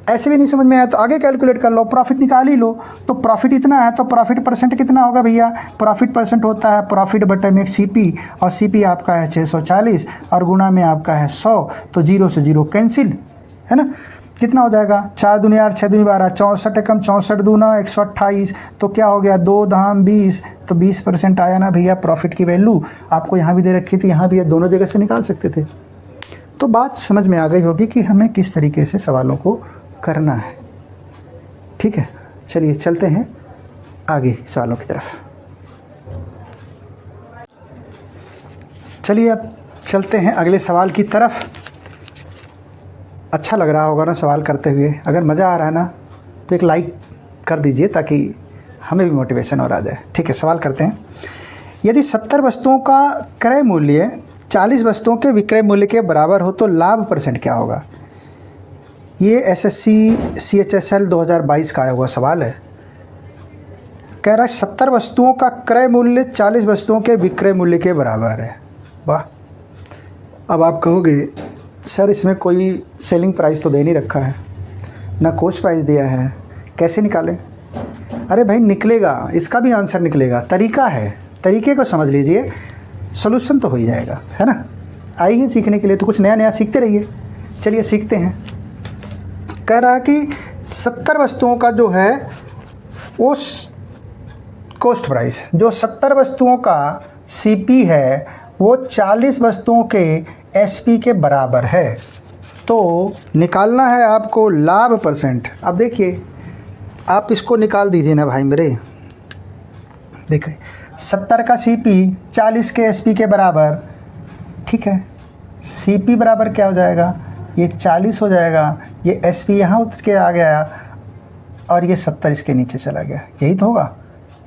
Speaker 1: ऐसे भी नहीं समझ में आया तो आगे कैलकुलेट कर लो, प्रॉफिट निकाल ही लो। तो प्रॉफिट इतना है तो प्रॉफिट परसेंट कितना होगा भैया, प्रॉफिट परसेंट होता है प्रॉफिट बटे में CP, और CP आपका है 640 और गुणा में आपका है 100, तो 0 से 0 कैंसिल, है ना। कितना हो जाएगा, 4 दूनी 8, 6 दूनी 12, 64 एकम 64 दूना 128, तो क्या हो गया 2 धाम 20, तो 20% आया ना भैया प्रॉफिट की वैल्यू। आपको यहाँ भी दे रखी थी, यहाँ भी है, दोनों जगह से निकाल सकते थे। तो बात समझ में आ गई होगी कि हमें किस तरीके से सवालों को करना है। ठीक है, चलिए चलते हैं आगे सवालों की तरफ। चलिए अब चलते हैं अगले सवाल की तरफ। अच्छा लग रहा होगा ना सवाल करते हुए, अगर मज़ा आ रहा है ना तो एक लाइक कर दीजिए ताकि हमें भी मोटिवेशन और आ जाए। ठीक है, सवाल करते हैं। यदि 70 वस्तुओं का क्रय मूल्य 40 वस्तुओं के विक्रय मूल्य के बराबर हो तो लाभ परसेंट क्या होगा। ये SSC CHSL 2022 का आया हुआ सवाल है। कह रहा है 70 वस्तुओं का क्रय मूल्य 40 वस्तुओं के विक्रय मूल्य के बराबर है। वाह, अब आप कहोगे सर इसमें कोई सेलिंग प्राइस तो दे नहीं रखा है, ना कॉस्ट प्राइस दिया है, कैसे निकालें। अरे भाई निकलेगा, इसका भी आंसर निकलेगा, तरीका है, तरीके को समझ लीजिए, सॉल्यूशन तो हो ही जाएगा, है ना। आइए सीखने के लिए, तो कुछ नया नया सीखते रहिए। चलिए सीखते हैं। कह रहा है कि 70 वस्तुओं का जो है वो कॉस्ट प्राइस, जो 70 वस्तुओं का CP है वो 40 वस्तुओं के SP के बराबर है। तो निकालना है आपको लाभ परसेंट। अब देखिए, आप इसको निकाल दीजिए ना भाई मेरे। देखिए 70 का CP 40 के SP के बराबर, ठीक है। CP बराबर क्या हो जाएगा, ये 40 हो जाएगा, ये SP यहाँ उतर के आ गया और ये 70 इसके नीचे चला गया, यही तो होगा।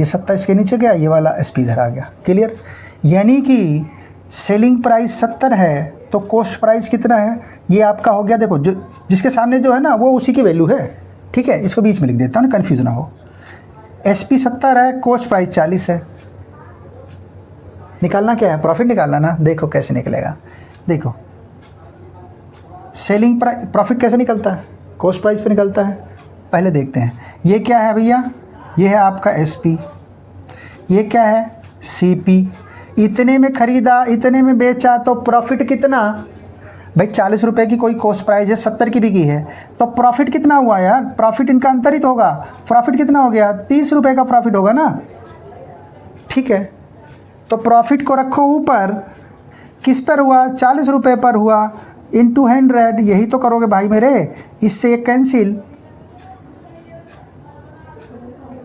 Speaker 1: ये 70 इसके नीचे गया, ये वाला SP इधर आ गया। क्लियर? यानी कि सेलिंग प्राइस 70 है तो कॉस्ट प्राइस कितना है, ये आपका हो गया। देखो जो जिसके सामने जो है ना वो उसी की वैल्यू है, ठीक है। इसको बीच में लिख देता हूँ ना, कन्फ्यूज ना हो। SP 70 है, कॉस्ट प्राइस 40 है। निकालना क्या है, प्रॉफिट निकालना ना। देखो कैसे निकलेगा, देखो सेलिंग प्राइस, प्रॉफिट कैसे निकलता है, कॉस्ट प्राइस पे निकलता है। पहले देखते हैं ये क्या है भैया, ये है आपका SP, ये क्या है CP। इतने में ख़रीदा, इतने में बेचा, तो प्रॉफिट कितना भाई, 40 रुपये की कोई कॉस्ट प्राइस है, 70 की बिकी है, तो प्रॉफिट कितना हुआ यार, प्रॉफिट इनका अंतरित होगा। प्रॉफिट कितना हो गया, 30 रुपये का प्रॉफिट होगा ना, ठीक है। तो प्रॉफिट को रखो ऊपर, किस पर हुआ, 40 रुपये पर हुआ, इंटू 100, यही तो करोगे भाई मेरे। इससे ये कैंसिल,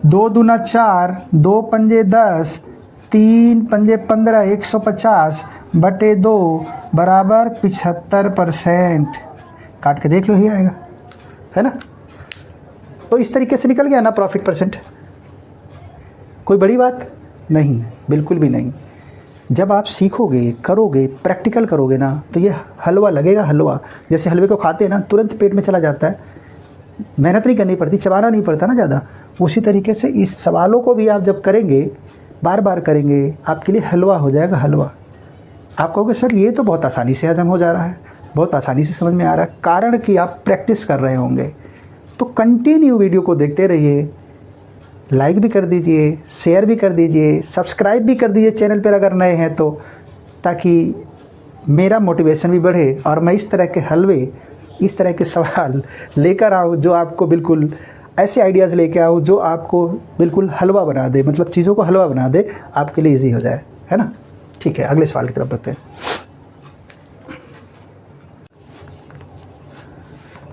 Speaker 1: 2 दूना 4, 2 पंजे 10, 3 पंजे 15, 150 बटे 2 बराबर 75%। काट के देख लो, ही आएगा, है ना। तो इस तरीके से निकल गया ना प्रॉफिट परसेंट। कोई बड़ी बात नहीं, बिल्कुल भी नहीं। जब आप सीखोगे, करोगे, प्रैक्टिकल करोगे ना, तो ये हलवा लगेगा। हलवा जैसे हलवे को खाते हैं ना, तुरंत पेट में चला जाता है, मेहनत नहीं करनी पड़ती, चबाना नहीं पड़ता ना ज़्यादा। उसी तरीके से इस सवालों को भी आप जब करेंगे, बार बार करेंगे, आपके लिए हलवा हो जाएगा, हलवा। आप कहोगे सर ये तो बहुत आसानी से हजम हो जा रहा है, बहुत आसानी से समझ में आ रहा है, कारण कि आप प्रैक्टिस कर रहे होंगे। तो कंटिन्यू वीडियो को देखते रहिए, लाइक भी कर दीजिए, शेयर भी कर दीजिए, सब्सक्राइब भी कर दीजिए चैनल पर अगर नए हैं तो, ताकि मेरा मोटिवेशन भी बढ़े और मैं इस तरह के हलवे, इस तरह के सवाल लेकर आऊँ जो आपको बिल्कुल ऐसे आइडियाज़ लेके आऊँ जो आपको बिल्कुल हलवा बना दे, मतलब चीज़ों को हलवा बना दे, आपके लिए ईजी हो जाए, है ना। ठीक है, अगले सवाल की तरफ बढ़ते हैं।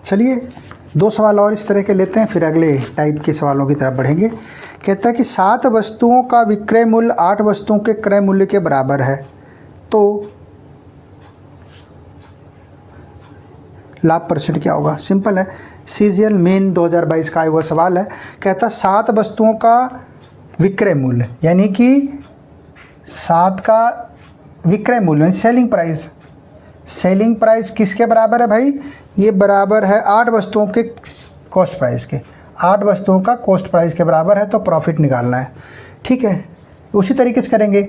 Speaker 1: चलिए 2 सवाल और इस तरह के लेते हैं, फिर अगले टाइप के सवालों की तरफ बढ़ेंगे। कहता है कि 7 वस्तुओं का विक्रय मूल्य 8 वस्तुओं के क्रय मूल्य के बराबर है, तो लाभ परसेंट क्या होगा। सिंपल है, CGL मेन 2022 का वो सवाल है। कहता 7 वस्तुओं का विक्रय मूल्य, यानी कि 7 का विक्रय मूल्य सेलिंग प्राइस। सेलिंग प्राइस किसके बराबर है भाई, ये बराबर है 8 वस्तुओं के कॉस्ट प्राइस के। 8 वस्तुओं का कॉस्ट प्राइस के बराबर है, तो प्रॉफिट निकालना है, ठीक है। उसी तरीके से करेंगे।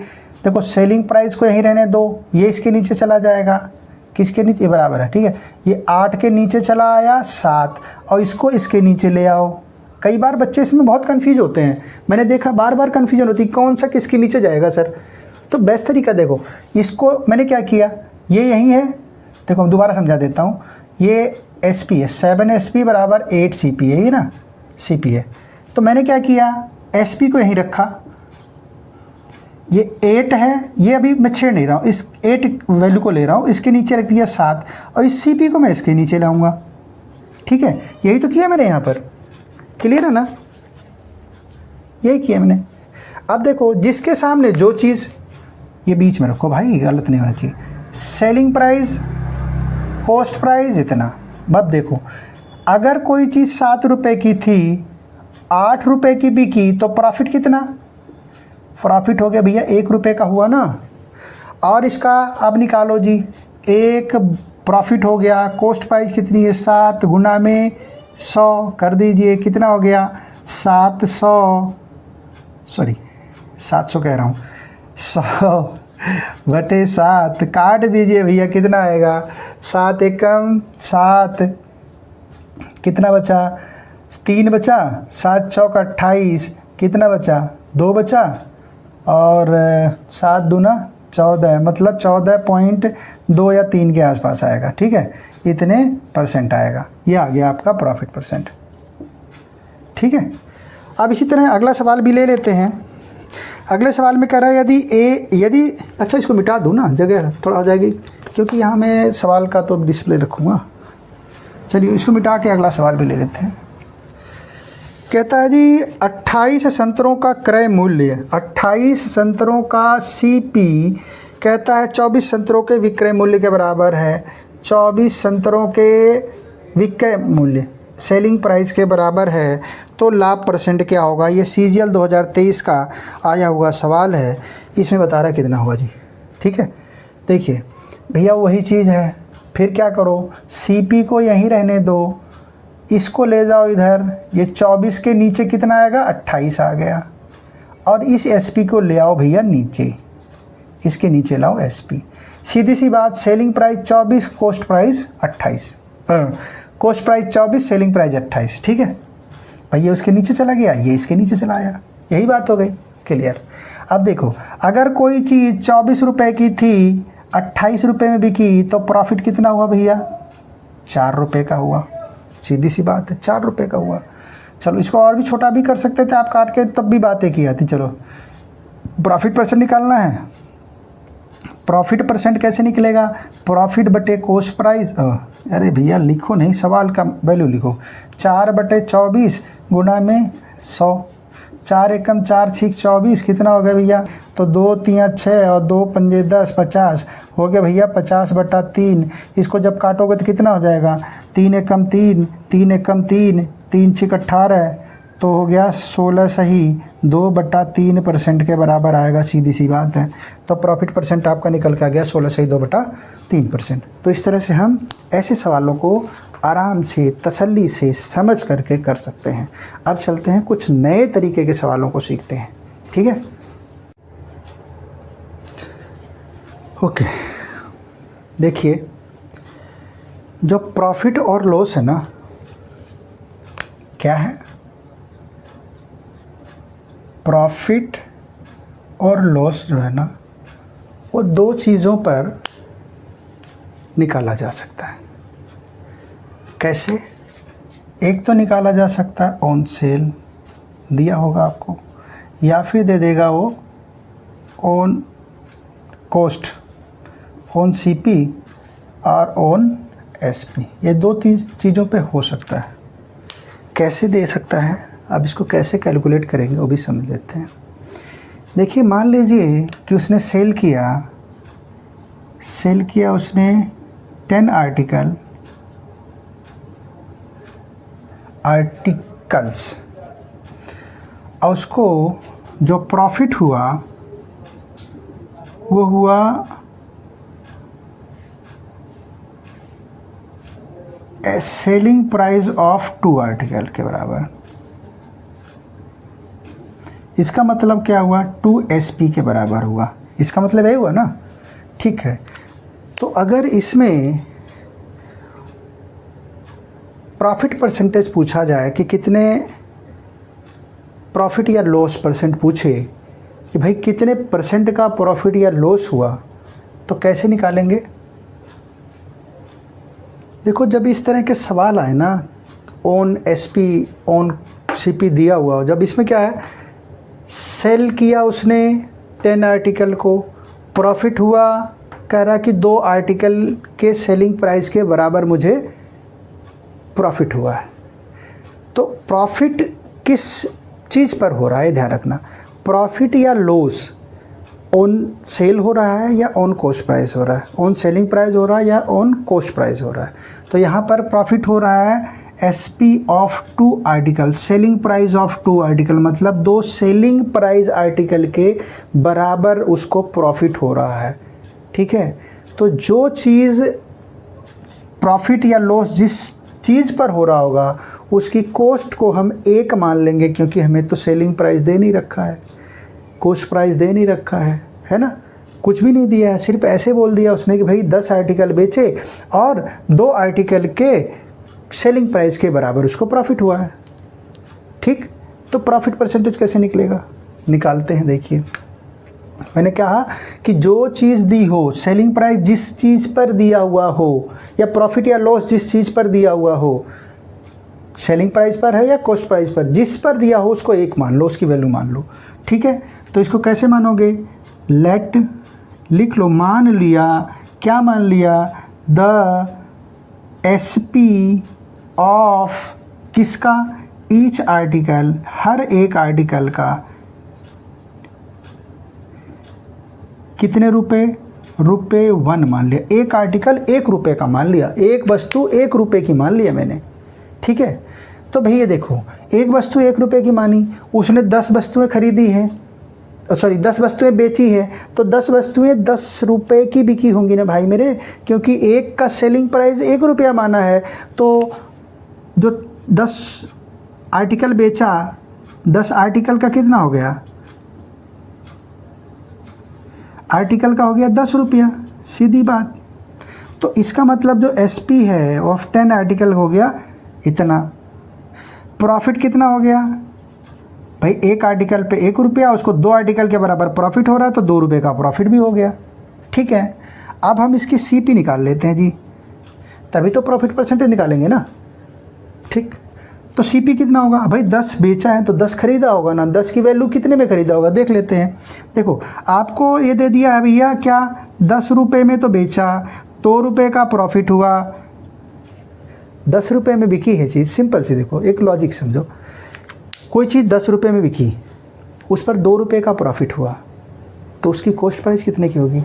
Speaker 1: देखो सेलिंग प्राइस को यहीं रहने दो, ये इसके नीचे चला जाएगा, किसके नीचे, बराबर है, ठीक है। ये 8 के नीचे चला आया 7, और इसको इसके नीचे ले आओ। कई बार बच्चे इसमें बहुत कंफ्यूज होते हैं, मैंने देखा बार बार कन्फ्यूजन होती है, कौन सा किसके नीचे जाएगा सर। तो बेस्ट तरीका देखो, इसको मैंने क्या किया, ये यही है, देखो मैं दोबारा समझा देता हूँ। ये SP है, 7 SP बराबर 8 CP है, ये ना CP है। तो मैंने क्या किया, SP को यहीं रखा, ये 8 है, ये अभी मैं छेड़ नहीं रहा हूँ, इस 8 वैल्यू को ले रहा हूँ, इसके नीचे रख दिया 7, और इस CP को मैं इसके नीचे लाऊंगा, ठीक है। यही तो किया मैंने यहाँ पर, क्लियर है ना, यही किया मैंने। अब देखो जिसके सामने जो चीज़, ये बीच में रखो भाई, गलत नहीं होना चाहिए। सेलिंग प्राइस, कॉस्ट प्राइस इतना। अब देखो अगर कोई चीज़ 7 रुपये की थी, 8 रुपये की बिकी, तो प्रॉफिट कितना, प्रॉफिट हो गया भैया 1 रुपये का हुआ ना। और इसका अब निकालो जी, 1 प्रॉफिट हो गया, कॉस्ट प्राइस कितनी है, 7 गुना में 100 कर दीजिए, कितना हो गया 700, सॉरी 700 कह रहा हूँ, 100 बटे 7 काट दीजिए भैया, कितना आएगा, 7 एकम 7, कितना बचा, 3 बचा, 7 चौक 28, कितना बचा, 2 बचा, और 7 दूना 14, मतलब 14.2 या 3 के आसपास आएगा, ठीक है। इतने परसेंट आएगा, ये आ गया आपका प्रॉफिट परसेंट, ठीक है। अब इसी तरह अगला सवाल भी ले लेते हैं। अगले सवाल में कह रहा है यदि अच्छा इसको मिटा दूँ ना, जगह थोड़ा हो जाएगी, क्योंकि यहाँ मैं सवाल का तो डिस्प्ले रखूँगा। चलिए इसको मिटा के अगला सवाल भी ले लेते हैं। कहता है जी 28 संतरों का क्रय मूल्य, 28 संतरों का CP कहता है 24 संतरों के विक्रय मूल्य के बराबर है, 24 संतरों के विक्रय मूल्य सेलिंग प्राइस के बराबर है, तो लाभ परसेंट क्या होगा। ये CGL 2023 का आया हुआ सवाल है, इसमें बता रहा कितना हुआ जी। ठीक है, देखिए भैया वही चीज़ है, फिर क्या करो, CP को यहीं रहने दो, इसको ले जाओ इधर, ये 24 के नीचे कितना आएगा, 28 आ गया, और इस SP को ले आओ भैया नीचे, इसके नीचे लाओ SP। सीधी सी बात, selling price 24, coast price 28, coast price 24, selling price 28। ठीक है भैया, उसके नीचे चला गया, ये इसके नीचे चला आया, यही बात हो गई, क्लियर। अब देखो, अगर कोई चीज़ 24 रुपये की थी, 28 रुपये में बिकी, तो प्रॉफिट कितना हुआ भैया, 4 रुपये का हुआ। सीधी सी बात है, 4 रुपये का हुआ। चलो इसको और भी छोटा भी कर सकते थे आप, काट के तब भी बातें की आती। चलो प्रॉफिट परसेंट निकालना है, प्रॉफिट परसेंट कैसे निकलेगा, प्रॉफिट बटे कोस्ट प्राइस, अरे भैया लिखो नहीं, सवाल का वैल्यू लिखो, 4/24 गुणा में 100, 4 एकम 4 6 24, कितना हो गया भैया, तो 2 3 6 और 2 पंजे 10, 50 हो गया भैया, 50/3। इसको जब काटोगे तो कितना हो जाएगा, 3 एकम 3, 3 एकम 3, 3 6 18, तो हो गया 16 सही 2/3% के बराबर आएगा। सीधी सी बात है, तो प्रॉफिट परसेंट आपका निकल के आ गया 16 सही 2/3%। तो इस तरह से हम ऐसे सवालों को आराम से तसल्ली से समझ करके कर सकते हैं। अब चलते हैं कुछ नए तरीके के सवालों को सीखते हैं। ठीक है, ओके। देखिए, जो प्रॉफिट और लॉस है ना, क्या है, प्रॉफिट और लॉस जो है ना, वो 2 चीज़ों पर निकाला जा सकता है। कैसे, एक तो निकाला जा सकता है ऑन सेल, दिया होगा आपको, या फिर दे देगा वो ऑन कॉस्ट, ऑन CP और ऑन SP। ये 2 चीज़ों पे हो सकता है। कैसे दे सकता है, अब इसको कैसे कैलकुलेट करेंगे वो भी समझ लेते हैं। देखिए, मान लीजिए कि उसने सेल किया उसने 10 आर्टिकल्स, और उसको जो प्रॉफिट हुआ वो हुआ सेलिंग प्राइस ऑफ 2 आर्टिकल के बराबर। इसका मतलब क्या हुआ, 2 SP के बराबर हुआ। इसका मतलब यही हुआ ना, ठीक है। तो अगर इसमें प्रॉफिट परसेंटेज पूछा जाए कि कितने प्रॉफिट या लॉस परसेंट पूछे कि भाई कितने परसेंट का प्रॉफिट या लॉस हुआ, तो कैसे निकालेंगे। देखो, जब इस तरह के सवाल आए ना, ऑन SP ऑन CP दिया हुआ, जब इसमें क्या है, सेल किया उसने 10 आर्टिकल को, प्रॉफिट हुआ, कह रहा कि 2 आर्टिकल के सेलिंग प्राइस के बराबर मुझे प्रॉफिट हुआ है। तो प्रॉफिट किस चीज़ पर हो रहा है, ध्यान रखना, प्रॉफिट या लॉस ऑन सेल हो रहा है या ऑन कॉस्ट प्राइस हो रहा है, ऑन सेलिंग प्राइस हो रहा है या ऑन कॉस्ट प्राइस हो रहा है। तो यहाँ पर प्रॉफिट हो रहा है SP of 2 article, selling price of 2 article, मतलब 2 सेलिंग प्राइस आर्टिकल के बराबर उसको प्रॉफिट हो रहा है। ठीक है, तो जो चीज़ प्रॉफिट या लॉस जिस चीज़ पर हो रहा होगा उसकी कॉस्ट को हम 1 मान लेंगे, क्योंकि हमें तो सेलिंग प्राइस दे नहीं रखा है, कॉस्ट प्राइस दे नहीं रखा है ना, कुछ भी नहीं दिया है, सिर्फ ऐसे बोल दिया उसने कि भाई 10 आर्टिकल बेचे और 2 आर्टिकल के सेलिंग प्राइस के बराबर उसको प्रॉफिट हुआ है। ठीक, तो प्रॉफिट परसेंटेज कैसे निकलेगा, निकालते हैं। देखिए, मैंने कहा कि जो चीज़ दी हो, सेलिंग प्राइस जिस चीज़ पर दिया हुआ हो, या प्रॉफिट या लॉस जिस चीज़ पर दिया हुआ हो, सेलिंग प्राइस पर है या कॉस्ट प्राइस पर, जिस पर दिया हो उसको 1 मान लो, उसकी वैल्यू मान लो। ठीक है, तो इसको कैसे मानोगे, लेट लिख लो, मान लिया, क्या मान लिया, द SP ऑफ किसका, ईच आर्टिकल, हर एक आर्टिकल का कितने रुपए, रुपये 1 मान लिया, एक आर्टिकल 1 रुपये का मान लिया, एक वस्तु 1 रुपये की मान लिया मैंने, ठीक है। तो भैया देखो, एक वस्तु 1 रुपये की मानी, उसने 10 वस्तुएं खरीदी हैं, सॉरी 10 वस्तुएं बेची हैं, तो 10 वस्तुएं 10 रुपये की बिकी होंगी ना भाई मेरे, क्योंकि एक का सेलिंग प्राइस 1 रुपया माना है। तो जो 10 आर्टिकल बेचा, 10 आर्टिकल का कितना हो गया, आर्टिकल का हो गया 10 रुपया, सीधी बात। तो इसका मतलब जो SP है ऑफ 10 आर्टिकल हो गया इतना। प्रॉफिट कितना हो गया भाई, एक आर्टिकल पे 1 रुपया, उसको 2 आर्टिकल के बराबर प्रॉफिट हो रहा है, तो 2 रुपये का प्रॉफिट भी हो गया, ठीक है। अब हम इसकी CP निकाल लेते हैं जी, तभी तो प्रॉफिट परसेंटेज निकालेंगे ना, ठीक। तो CP कितना होगा भाई, 10 बेचा है तो 10 खरीदा होगा ना, 10 की वैल्यू कितने में खरीदा होगा देख लेते हैं। देखो आपको ये दे दिया है भैया क्या, 10 रुपये में तो बेचा, 2 रुपये का प्रॉफिट हुआ, 10 रुपये में बिकी है चीज़, सिंपल सी देखो एक लॉजिक समझो, कोई चीज़ 10 रुपये में बिकी, उस पर 2 रुपये का प्रॉफिट हुआ, तो उसकी कॉस्ट प्राइस कितने की होगी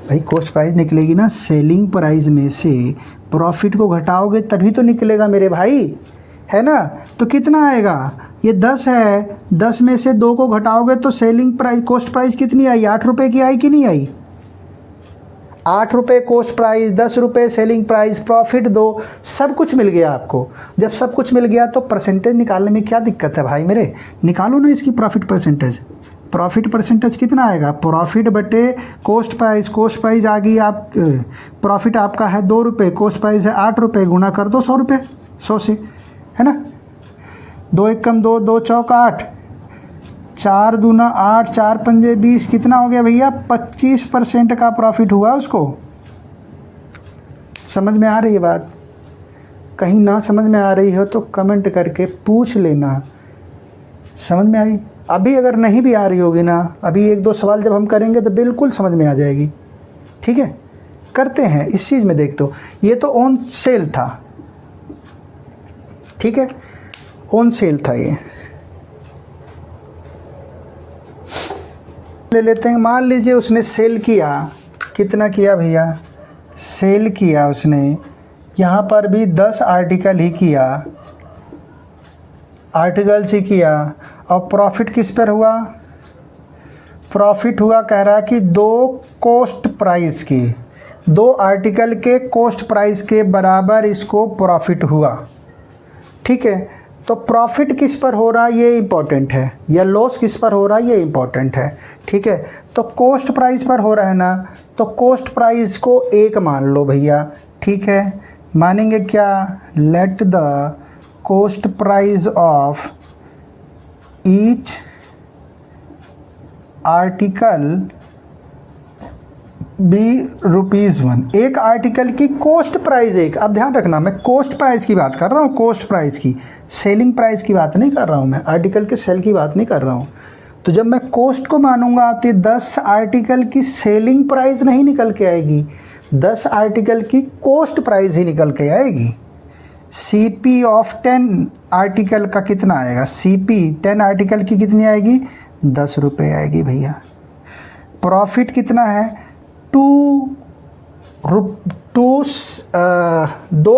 Speaker 1: भाई, कॉस्ट प्राइस निकलेगी ना, सेलिंग प्राइस में से प्रॉफिट को घटाओगे तभी तो निकलेगा मेरे भाई, है ना। तो कितना आएगा, ये 10 है, 10 में से 2 को घटाओगे तो सेलिंग प्राइस, कॉस्ट प्राइस कितनी आई, 8 रुपये की आई कि नहीं आई, 8 रुपये कॉस्ट प्राइस, 10 रुपये सेलिंग प्राइस, प्रॉफिट 2, सब कुछ मिल गया आपको। जब सब कुछ मिल गया तो परसेंटेज निकालने में क्या दिक्कत है भाई मेरे, निकालो ना इसकी प्रॉफिट परसेंटेज। प्रॉफिट परसेंटेज कितना आएगा, प्रॉफिट बटे कॉस्ट प्राइस, कॉस्ट प्राइस आ गई आप, प्रॉफिट आपका है 2 रुपये, कॉस्ट प्राइस है 8 रुपये, गुना कर दो 100 रुपये, 100 से, है ना। 2 1 कम 2, 2 चौक 8, 4 दूना 8, 4 पंजे 20, कितना हो गया भैया, 25% का प्रॉफिट हुआ उसको। समझ में आ रही है बात, कहीं ना समझ में आ रही हो तो कमेंट करके पूछ लेना, समझ में आई। अभी अगर नहीं भी आ रही होगी ना, अभी 1-2 सवाल जब हम करेंगे तो बिल्कुल समझ में आ जाएगी, ठीक है। करते हैं इस चीज़ में, देख तो ये तो ऑन सेल था, ठीक है, ऑन सेल था ये। ले लेते हैं, मान लीजिए उसने सेल किया, कितना किया भैया, सेल किया उसने, यहाँ पर भी 10 आर्टिकल ही किया, आर्टिकल्स ही किया, और प्रॉफिट किस पर हुआ, प्रॉफिट हुआ कह रहा है कि 2 कॉस्ट प्राइस की, 2 आर्टिकल के कॉस्ट प्राइस के बराबर इसको प्रॉफिट हुआ, ठीक है। तो प्रॉफिट किस पर हो रहा है ये इम्पोर्टेंट है, या लॉस किस पर हो रहा है ये इम्पोर्टेंट है, ठीक है। तो कॉस्ट प्राइस पर हो रहा है ना, तो कॉस्ट प्राइस को 1 मान लो भैया, ठीक है। मानेंगे क्या, let the cost price of each article be ₹1, एक आर्टिकल की कॉस्ट प्राइस 1। अब ध्यान रखना, मैं कॉस्ट प्राइस की बात कर रहा हूँ, कॉस्ट प्राइस की, सेलिंग प्राइस की बात नहीं कर रहा हूँ मैं, आर्टिकल के सेल की बात नहीं कर रहा हूँ। तो जब मैं कॉस्ट को मानूंगा तो 10 आर्टिकल की सेलिंग प्राइस नहीं निकल के आएगी, 10 आर्टिकल की कॉस्ट प्राइस ही निकल के आएगी। CP ऑफ 10 आर्टिकल का कितना आएगा, CP 10 आर्टिकल की कितनी आएगी, 10 रुपये आएगी भैया। प्रॉफिट कितना है, 2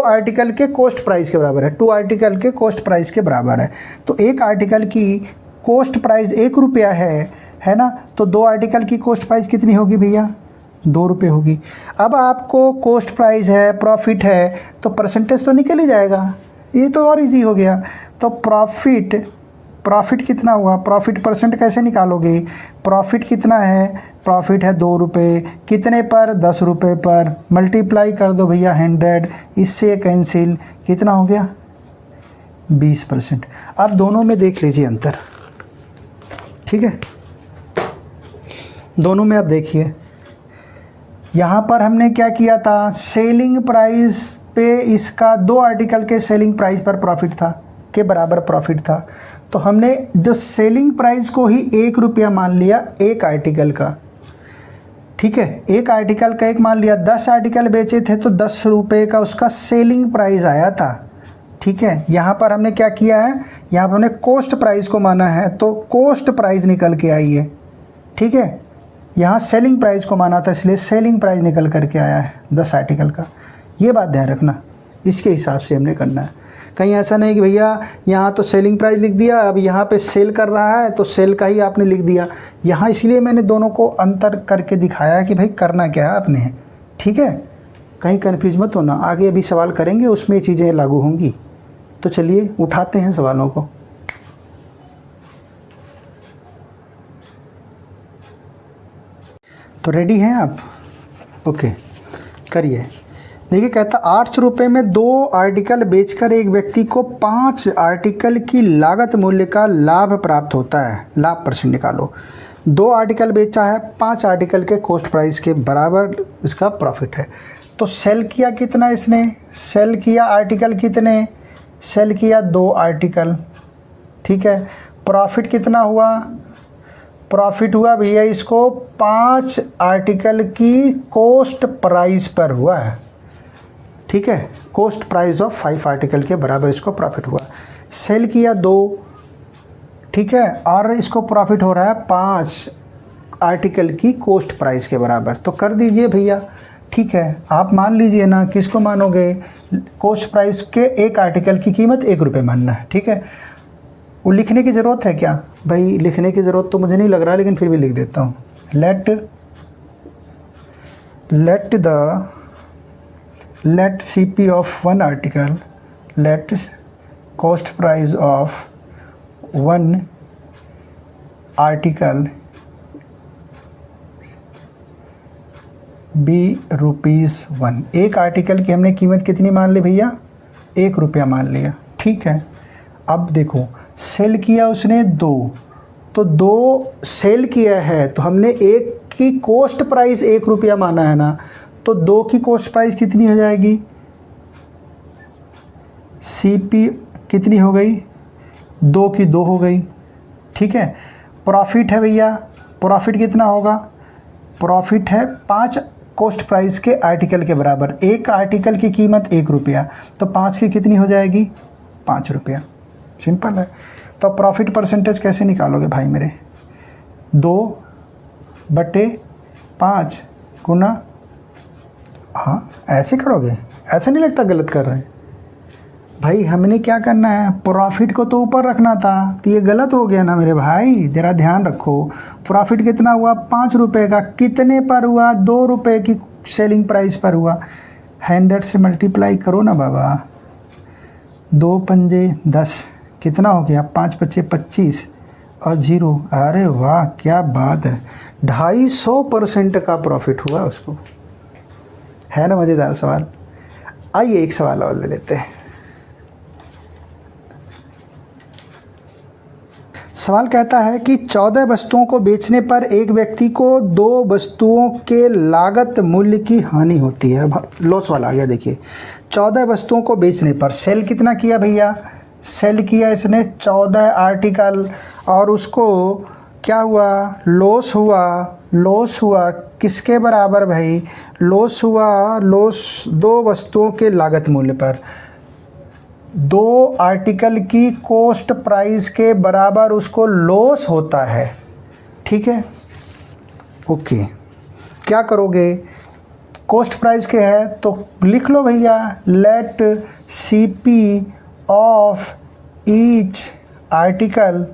Speaker 1: आर्टिकल के कॉस्ट प्राइस के बराबर है, 2 आर्टिकल के कॉस्ट प्राइस के बराबर है। तो एक आर्टिकल की कॉस्ट प्राइस 1 रुपया है ना, तो 2 आर्टिकल की कॉस्ट प्राइस कितनी होगी भैया, 2 रुपये होगी। अब आपको कॉस्ट प्राइस है, प्रॉफिट है, तो परसेंटेज तो निकल ही जाएगा, ये तो और इजी हो गया। तो प्रॉफिट कितना हुआ, प्रॉफिट परसेंट कैसे निकालोगे, प्रॉफिट कितना है, प्रॉफिट है 2 रुपये, कितने पर, 10 रुपये पर, मल्टीप्लाई कर दो भैया 100, इससे कैंसिल, कितना हो गया 20%। अब दोनों में देख लीजिए अंतर, ठीक है, दोनों में आप देखिए, यहाँ पर हमने क्या किया था, सेलिंग प्राइस पे इसका 2 आर्टिकल के सेलिंग प्राइस पर प्रॉफिट था, के बराबर प्रॉफिट था, तो हमने जो सेलिंग प्राइस को ही 1 रुपया मान लिया एक आर्टिकल का, ठीक है, एक आर्टिकल का 1 मान लिया। 10 आर्टिकल बेचे थे तो 10 रुपये का उसका सेलिंग प्राइस आया था, ठीक है। यहाँ पर हमने क्या किया है, यहाँ पर हमने कॉस्ट प्राइस को माना है, तो कॉस्ट प्राइस निकल के आई है, ठीक है। यहाँ सेलिंग प्राइस को माना था, इसलिए सेलिंग प्राइस निकल करके आया है 10 आर्टिकल का। ये बात ध्यान रखना, इसके हिसाब से हमने करना है। कहीं ऐसा नहीं कि भैया यहाँ तो सेलिंग प्राइस लिख दिया, अब यहाँ पे सेल कर रहा है तो सेल का ही आपने लिख दिया। यहाँ इसलिए मैंने दोनों को अंतर करके दिखाया कि भाई करना क्या है आपने, ठीक है। कहीं कन्फ्यूज मत होना, आगे अभी सवाल करेंगे उसमें ये चीज़ें लागू होंगी। तो चलिए उठाते हैं सवालों को। तो रेडी हैं आप? ओके, करिए। देखिए, कहता 8 रुपये में 2 आर्टिकल बेचकर एक व्यक्ति को 5 आर्टिकल की लागत मूल्य का लाभ प्राप्त होता है। लाभ परसेंट निकालो। 2 आर्टिकल बेचा है, 5 आर्टिकल के कॉस्ट प्राइस के बराबर इसका प्रॉफिट है। तो सेल किया कितना इसने? सेल किया आर्टिकल कितने? सेल किया 2 आर्टिकल, ठीक है। प्रॉफिट कितना हुआ? प्रॉफिट हुआ भैया इसको 5 आर्टिकल की कॉस्ट प्राइस पर हुआ है, ठीक है। कॉस्ट प्राइस ऑफ 5 आर्टिकल के बराबर इसको प्रॉफिट हुआ। सेल किया 2, ठीक है, और इसको प्रॉफिट हो रहा है 5 आर्टिकल की कॉस्ट प्राइस के बराबर। तो कर दीजिए भैया, ठीक है। आप मान लीजिए ना, किसको मानोगे? कॉस्ट प्राइस के एक आर्टिकल की कीमत 1 रुपये मानना है, ठीक है। वो लिखने की ज़रूरत है क्या भाई? लिखने की ज़रूरत तो मुझे नहीं लग रहा, लेकिन फिर भी लिख देता हूँ। let CP of one article, let cost price of one article be ₹1। एक आर्टिकल की हमने कीमत कितनी मान ली भैया? 1 रुपया मान लिया, ठीक है। अब देखो, सेल किया उसने 2, तो 2 सेल किया है तो हमने एक की कॉस्ट प्राइस 1 रुपया माना है ना, तो 2 की कॉस्ट प्राइस कितनी हो जाएगी? CP कितनी हो गई? 2 की 2 हो गई, ठीक है। प्रॉफिट है भैया, प्रॉफिट कितना होगा? प्रॉफिट है 5 कॉस्ट प्राइस के आर्टिकल के बराबर। एक आर्टिकल की कीमत 1 रुपया, तो 5 की कितनी हो जाएगी? 5 रुपया। सिंपल है। तो प्रॉफिट परसेंटेज कैसे निकालोगे भाई मेरे? 2/5 गुना, हाँ ऐसे करोगे? ऐसा नहीं लगता गलत कर रहे हैं भाई? हमने क्या करना है? प्रॉफिट को तो ऊपर रखना था, तो ये गलत हो गया ना मेरे भाई। ज़रा ध्यान रखो। प्रॉफिट कितना हुआ? 5 रुपये का। कितने पर हुआ? 2 रुपये की सेलिंग प्राइस पर हुआ। 100 से मल्टीप्लाई करो ना बाबा। 2 पंजे 10, कितना हो गया? 5 पच्चे 25 और 0। अरे वाह, क्या बात है! 250% का प्रॉफिट हुआ उसको। है ना मज़ेदार सवाल? आइए एक सवाल और ले लेते हैं। सवाल कहता है कि 14 वस्तुओं को बेचने पर एक व्यक्ति को 2 वस्तुओं के लागत मूल्य की हानि होती है। लॉस वाला आ गया। देखिए, 14 वस्तुओं को बेचने पर सेल कितना किया भैया? सेल किया इसने 14 आर्टिकल, और उसको क्या हुआ? लॉस हुआ। लॉस हुआ किसके बराबर भाई? लॉस हुआ 2 वस्तुओं के लागत मूल्य पर। 2 आर्टिकल की कॉस्ट प्राइस के बराबर उसको लॉस होता है, ठीक है। ओके, क्या करोगे? कॉस्ट प्राइस के है तो लिख लो भैया, let CP of each article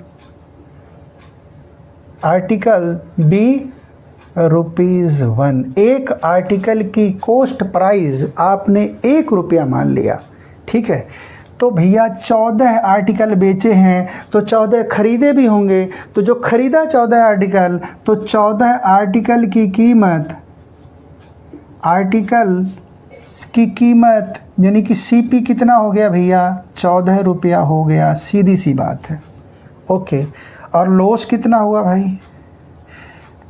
Speaker 1: be ₹1। एक आर्टिकल की कॉस्ट प्राइस आपने 1 रुपया मान लिया, ठीक है। तो भैया 14 आर्टिकल बेचे हैं तो 14 खरीदे भी होंगे, तो जो खरीदा 14 आर्टिकल, तो 14 आर्टिकल की कीमत यानी कि CP कितना हो गया भैया? 14 रुपया हो गया। सीधी सी बात है, ओके। और लॉस कितना हुआ भाई?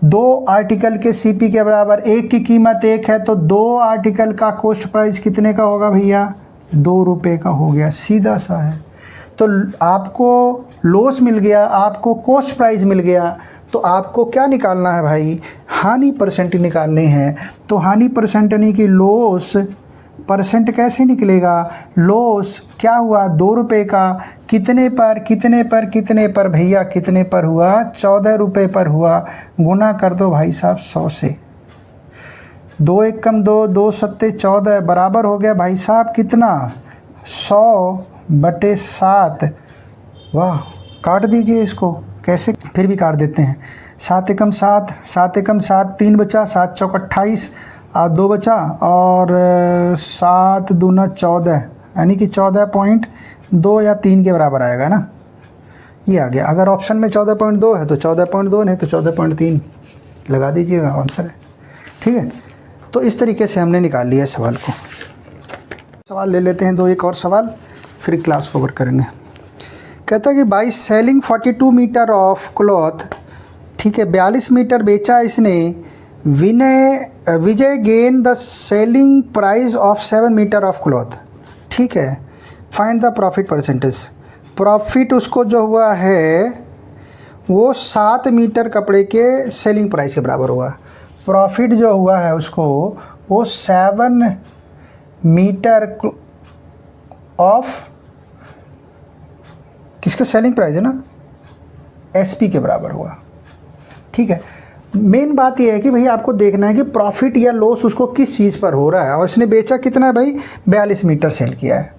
Speaker 1: 2 आर्टिकल के CP के बराबर। एक की कीमत 1 है, तो 2 आर्टिकल का कॉस्ट प्राइस कितने का होगा भैया? 2 रुपये का हो गया। सीधा सा है। तो आपको लॉस मिल गया, आपको कॉस्ट प्राइस मिल गया, तो आपको क्या निकालना है भाई? हानि परसेंट निकालने हैं। तो हानि परसेंट यानी कि लॉस परसेंट कैसे निकलेगा? लॉस क्या हुआ 2 रुपये का, कितने पर कितने पर कितने पर भैया, कितने पर हुआ? 14 रुपये पर हुआ। गुना कर दो भाई साहब 100 से, 2 एकम 2, 2 सत्ते 14 बराबर हो गया भाई साहब कितना? 100/7। वाह, काट दीजिए इसको, कैसे फिर भी काट देते हैं। 7 एकम 7, 7 एकम 7, 3 बचा, 7 चौक 28 और 2 बचा, और 7 दूना 14, यानी कि 14.2 या 3 के बराबर आएगा ना, ये आ गया। अगर ऑप्शन में 14.2 है तो 14.2, नहीं तो 14.3 लगा दीजिएगा, आंसर है। ठीक है, तो इस तरीके से हमने निकाल लिया सवाल को। सवाल ले लेते हैं 2 एक और सवाल, फिर क्लास कवर करेंगे। कहता है कि by selling 42 metre of cloth, ठीक है, 42 मीटर बेचा इसने, Vijay gain the selling price of 7 metre of cloth. ठीक है, find the profit percentage. Profit उसको जो हुआ है वो 7 मीटर कपड़े के सेलिंग प्राइस के बराबर हुआ। प्रॉफिट जो हुआ है उसको वो 7 मीटर ऑफ किसका सेलिंग प्राइस है ना, एसपी के बराबर हुआ। ठीक है, मेन बात यह है कि भाई आपको देखना है कि प्रॉफिट या लॉस उसको किस चीज़ पर हो रहा है, और उसने बेचा कितना है भाई? 42 मीटर सेल किया है।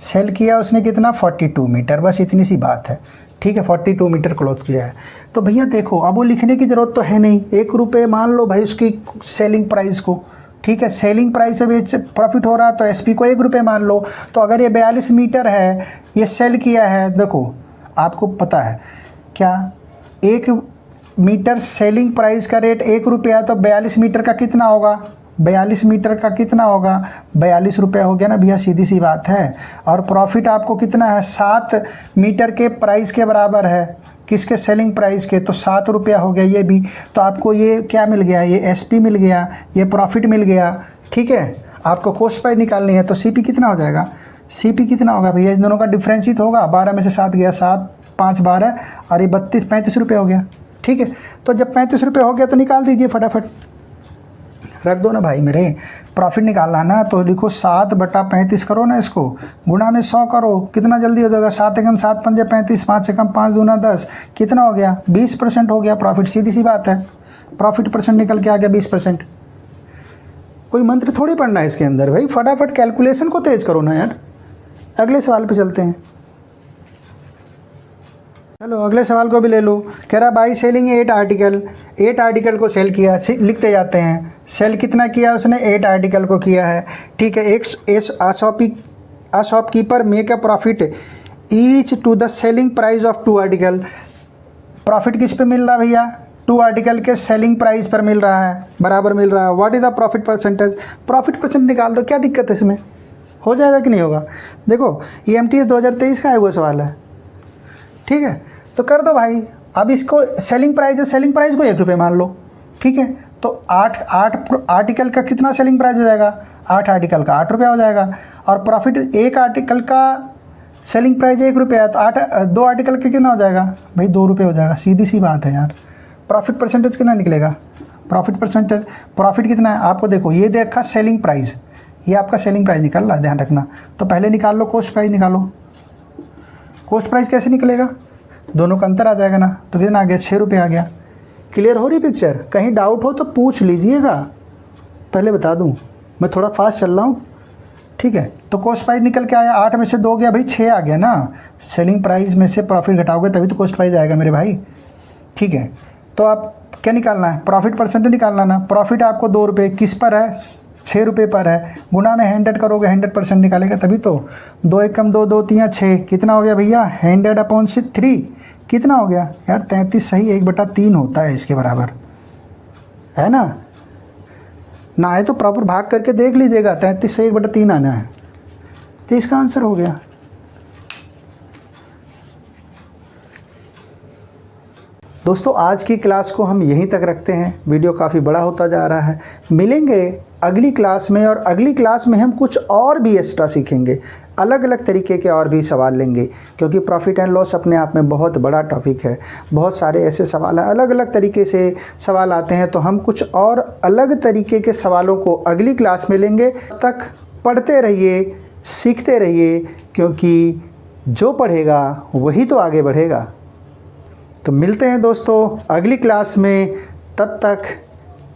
Speaker 1: सेल किया उसने कितना? 42 मीटर, बस इतनी सी बात है। ठीक है, 42 मीटर क्लॉथ किया है। तो भैया देखो, अब वो लिखने की ज़रूरत तो है नहीं, 1 रुपये मान लो भाई उसकी सेलिंग प्राइस को। ठीक है, सेलिंग प्राइस पे बेच प्रॉफिट हो रहा है तो एसपी को 1 रुपये मान लो। तो अगर ये 42 मीटर है, ये सेल किया है, देखो आपको पता है क्या, 1 मीटर सेलिंग प्राइस का रेट 1 रुपया, तो 42 मीटर का कितना होगा? 42 मीटर का कितना होगा? 42 रुपये हो गया ना भैया, सीधी सी बात है। और प्रॉफिट आपको कितना है? 7 मीटर के प्राइस के बराबर है, किसके? सेलिंग प्राइस के, तो 7 रुपया हो गया ये भी। तो आपको ये क्या मिल गया? ये एसपी मिल गया, ये प्रॉफिट मिल गया। ठीक है, आपको कॉस्ट प्राइस निकालनी है तो सीपी कितना हो जाएगा? सीपी कितना होगा भैया? इन दोनों का डिफरेंस ही तो होगा, 12 में से 7 गया, 7 5 12, और ये 35 रुपये हो गया। ठीक है, तो जब 35 रुपये हो गया तो निकाल दीजिए फटाफट, रख दो ना भाई मेरे। प्रॉफिट निकालना है ना, तो लिखो 7/35 करो ना, इसको गुणा में 100 करो, कितना जल्दी हो जाएगा? 7 एकम 7 पंजे 35, 5 एकम 5 दूना 10, कितना हो गया? 20% हो गया प्रॉफिट, सीधी सी बात है। प्रॉफिट परसेंट निकल के आ गया 20%। कोई मंत्र थोड़ी पढ़ना है इसके अंदर भाई, फटाफट कैलकुलेशन को तेज करो ना यार। अगले सवाल पे चलते हैं, चलो अगले सवाल को भी ले लो। कह रहा बाई सेलिंग 8 आर्टिकल, 8 आर्टिकल को सेल किया, लिखते जाते हैं। सेल कितना किया उसने? 8 आर्टिकल को किया है। ठीक है, एक shopkeeper make a profit each to the selling price of 2 article. Profit किस पे मिल रहा है भैया? 2 आर्टिकल के सेलिंग प्राइस पर मिल रहा है, बराबर मिल रहा है। What is the profit percentage? Profit percent निकाल दो, क्या दिक्कत है इसमें? हो जाएगा कि नहीं होगा? देखो ये EMTS 2023 का है वो सवाल है। ठीक है, तो कर दो भाई। अब इसको सेलिंग प्राइस है, सेलिंग प्राइस को 1 रुपये मान लो। ठीक है, तो 8 आर्टिकल का कितना सेलिंग प्राइस हो जाएगा? 8 आर्टिकल का 8 रुपया हो जाएगा। और प्रॉफिट 1 आर्टिकल का सेलिंग प्राइस 1 रुपया है, तो 2 आर्टिकल का कितना हो जाएगा भाई? 2 रुपये हो जाएगा, सीधी सी बात है यार। प्रॉफिट परसेंटेज कितना निकलेगा? प्रॉफिट परसेंटेज, प्रॉफिट कितना है आपको देखो, ये देखा सेलिंग प्राइस, ये आपका सेलिंग प्राइस निकल रहा है, ध्यान रखना। तो पहले निकाल लो कॉस्ट प्राइस, निकालो। कॉस्ट प्राइस कैसे निकलेगा? दोनों का अंतर आ जाएगा ना, तो कितना आ गया? 6 रुपये आ गया। क्लियर हो रही पिक्चर? कहीं डाउट हो तो पूछ लीजिएगा, पहले बता दूं, मैं थोड़ा फास्ट चल रहा हूँ। ठीक है, तो कॉस्ट प्राइस निकल के आया, 8 में से 2 गया भाई, 6 आ गया ना। सेलिंग प्राइस में से प्रॉफिट घटाओगे तभी तो कॉस्ट प्राइस आएगा मेरे भाई। ठीक है, तो आप क्या निकालना है? प्रॉफिट परसेंटेज निकालना ना। प्रॉफिट आपको 2 रुपये किस पर है? 6 रुपये पर है। गुना में 100 करोगे, 100% निकालेगा तभी तो। 2 एकम 2, 2 3 6, कितना हो गया भैया? 100/3 कितना हो गया यार? 33 सही, 1/3 होता है इसके बराबर, है ना? ना आए तो प्रॉपर भाग करके देख लीजिएगा, 33 से 1/3 आना है, तो इसका आंसर हो गया। दोस्तों आज की क्लास को हम यहीं तक रखते हैं, वीडियो काफ़ी बड़ा होता जा रहा है। मिलेंगे अगली क्लास में, और अगली क्लास में हम कुछ और भी एक्स्ट्रा सीखेंगे, अलग अलग तरीके के और भी सवाल लेंगे, क्योंकि प्रॉफिट एंड लॉस अपने आप में बहुत बड़ा टॉपिक है। बहुत सारे ऐसे सवाल हैं, अलग अलग तरीके से सवाल आते हैं, तो हम कुछ और अलग तरीके के सवालों को अगली क्लास में लेंगे। तब तक पढ़ते रहिए, सीखते रहिए, क्योंकि जो पढ़ेगा वही तो आगे बढ़ेगा। तो मिलते हैं दोस्तों अगली क्लास में, तब तक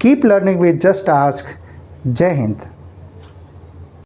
Speaker 1: keep learning with just ask. जय हिंद।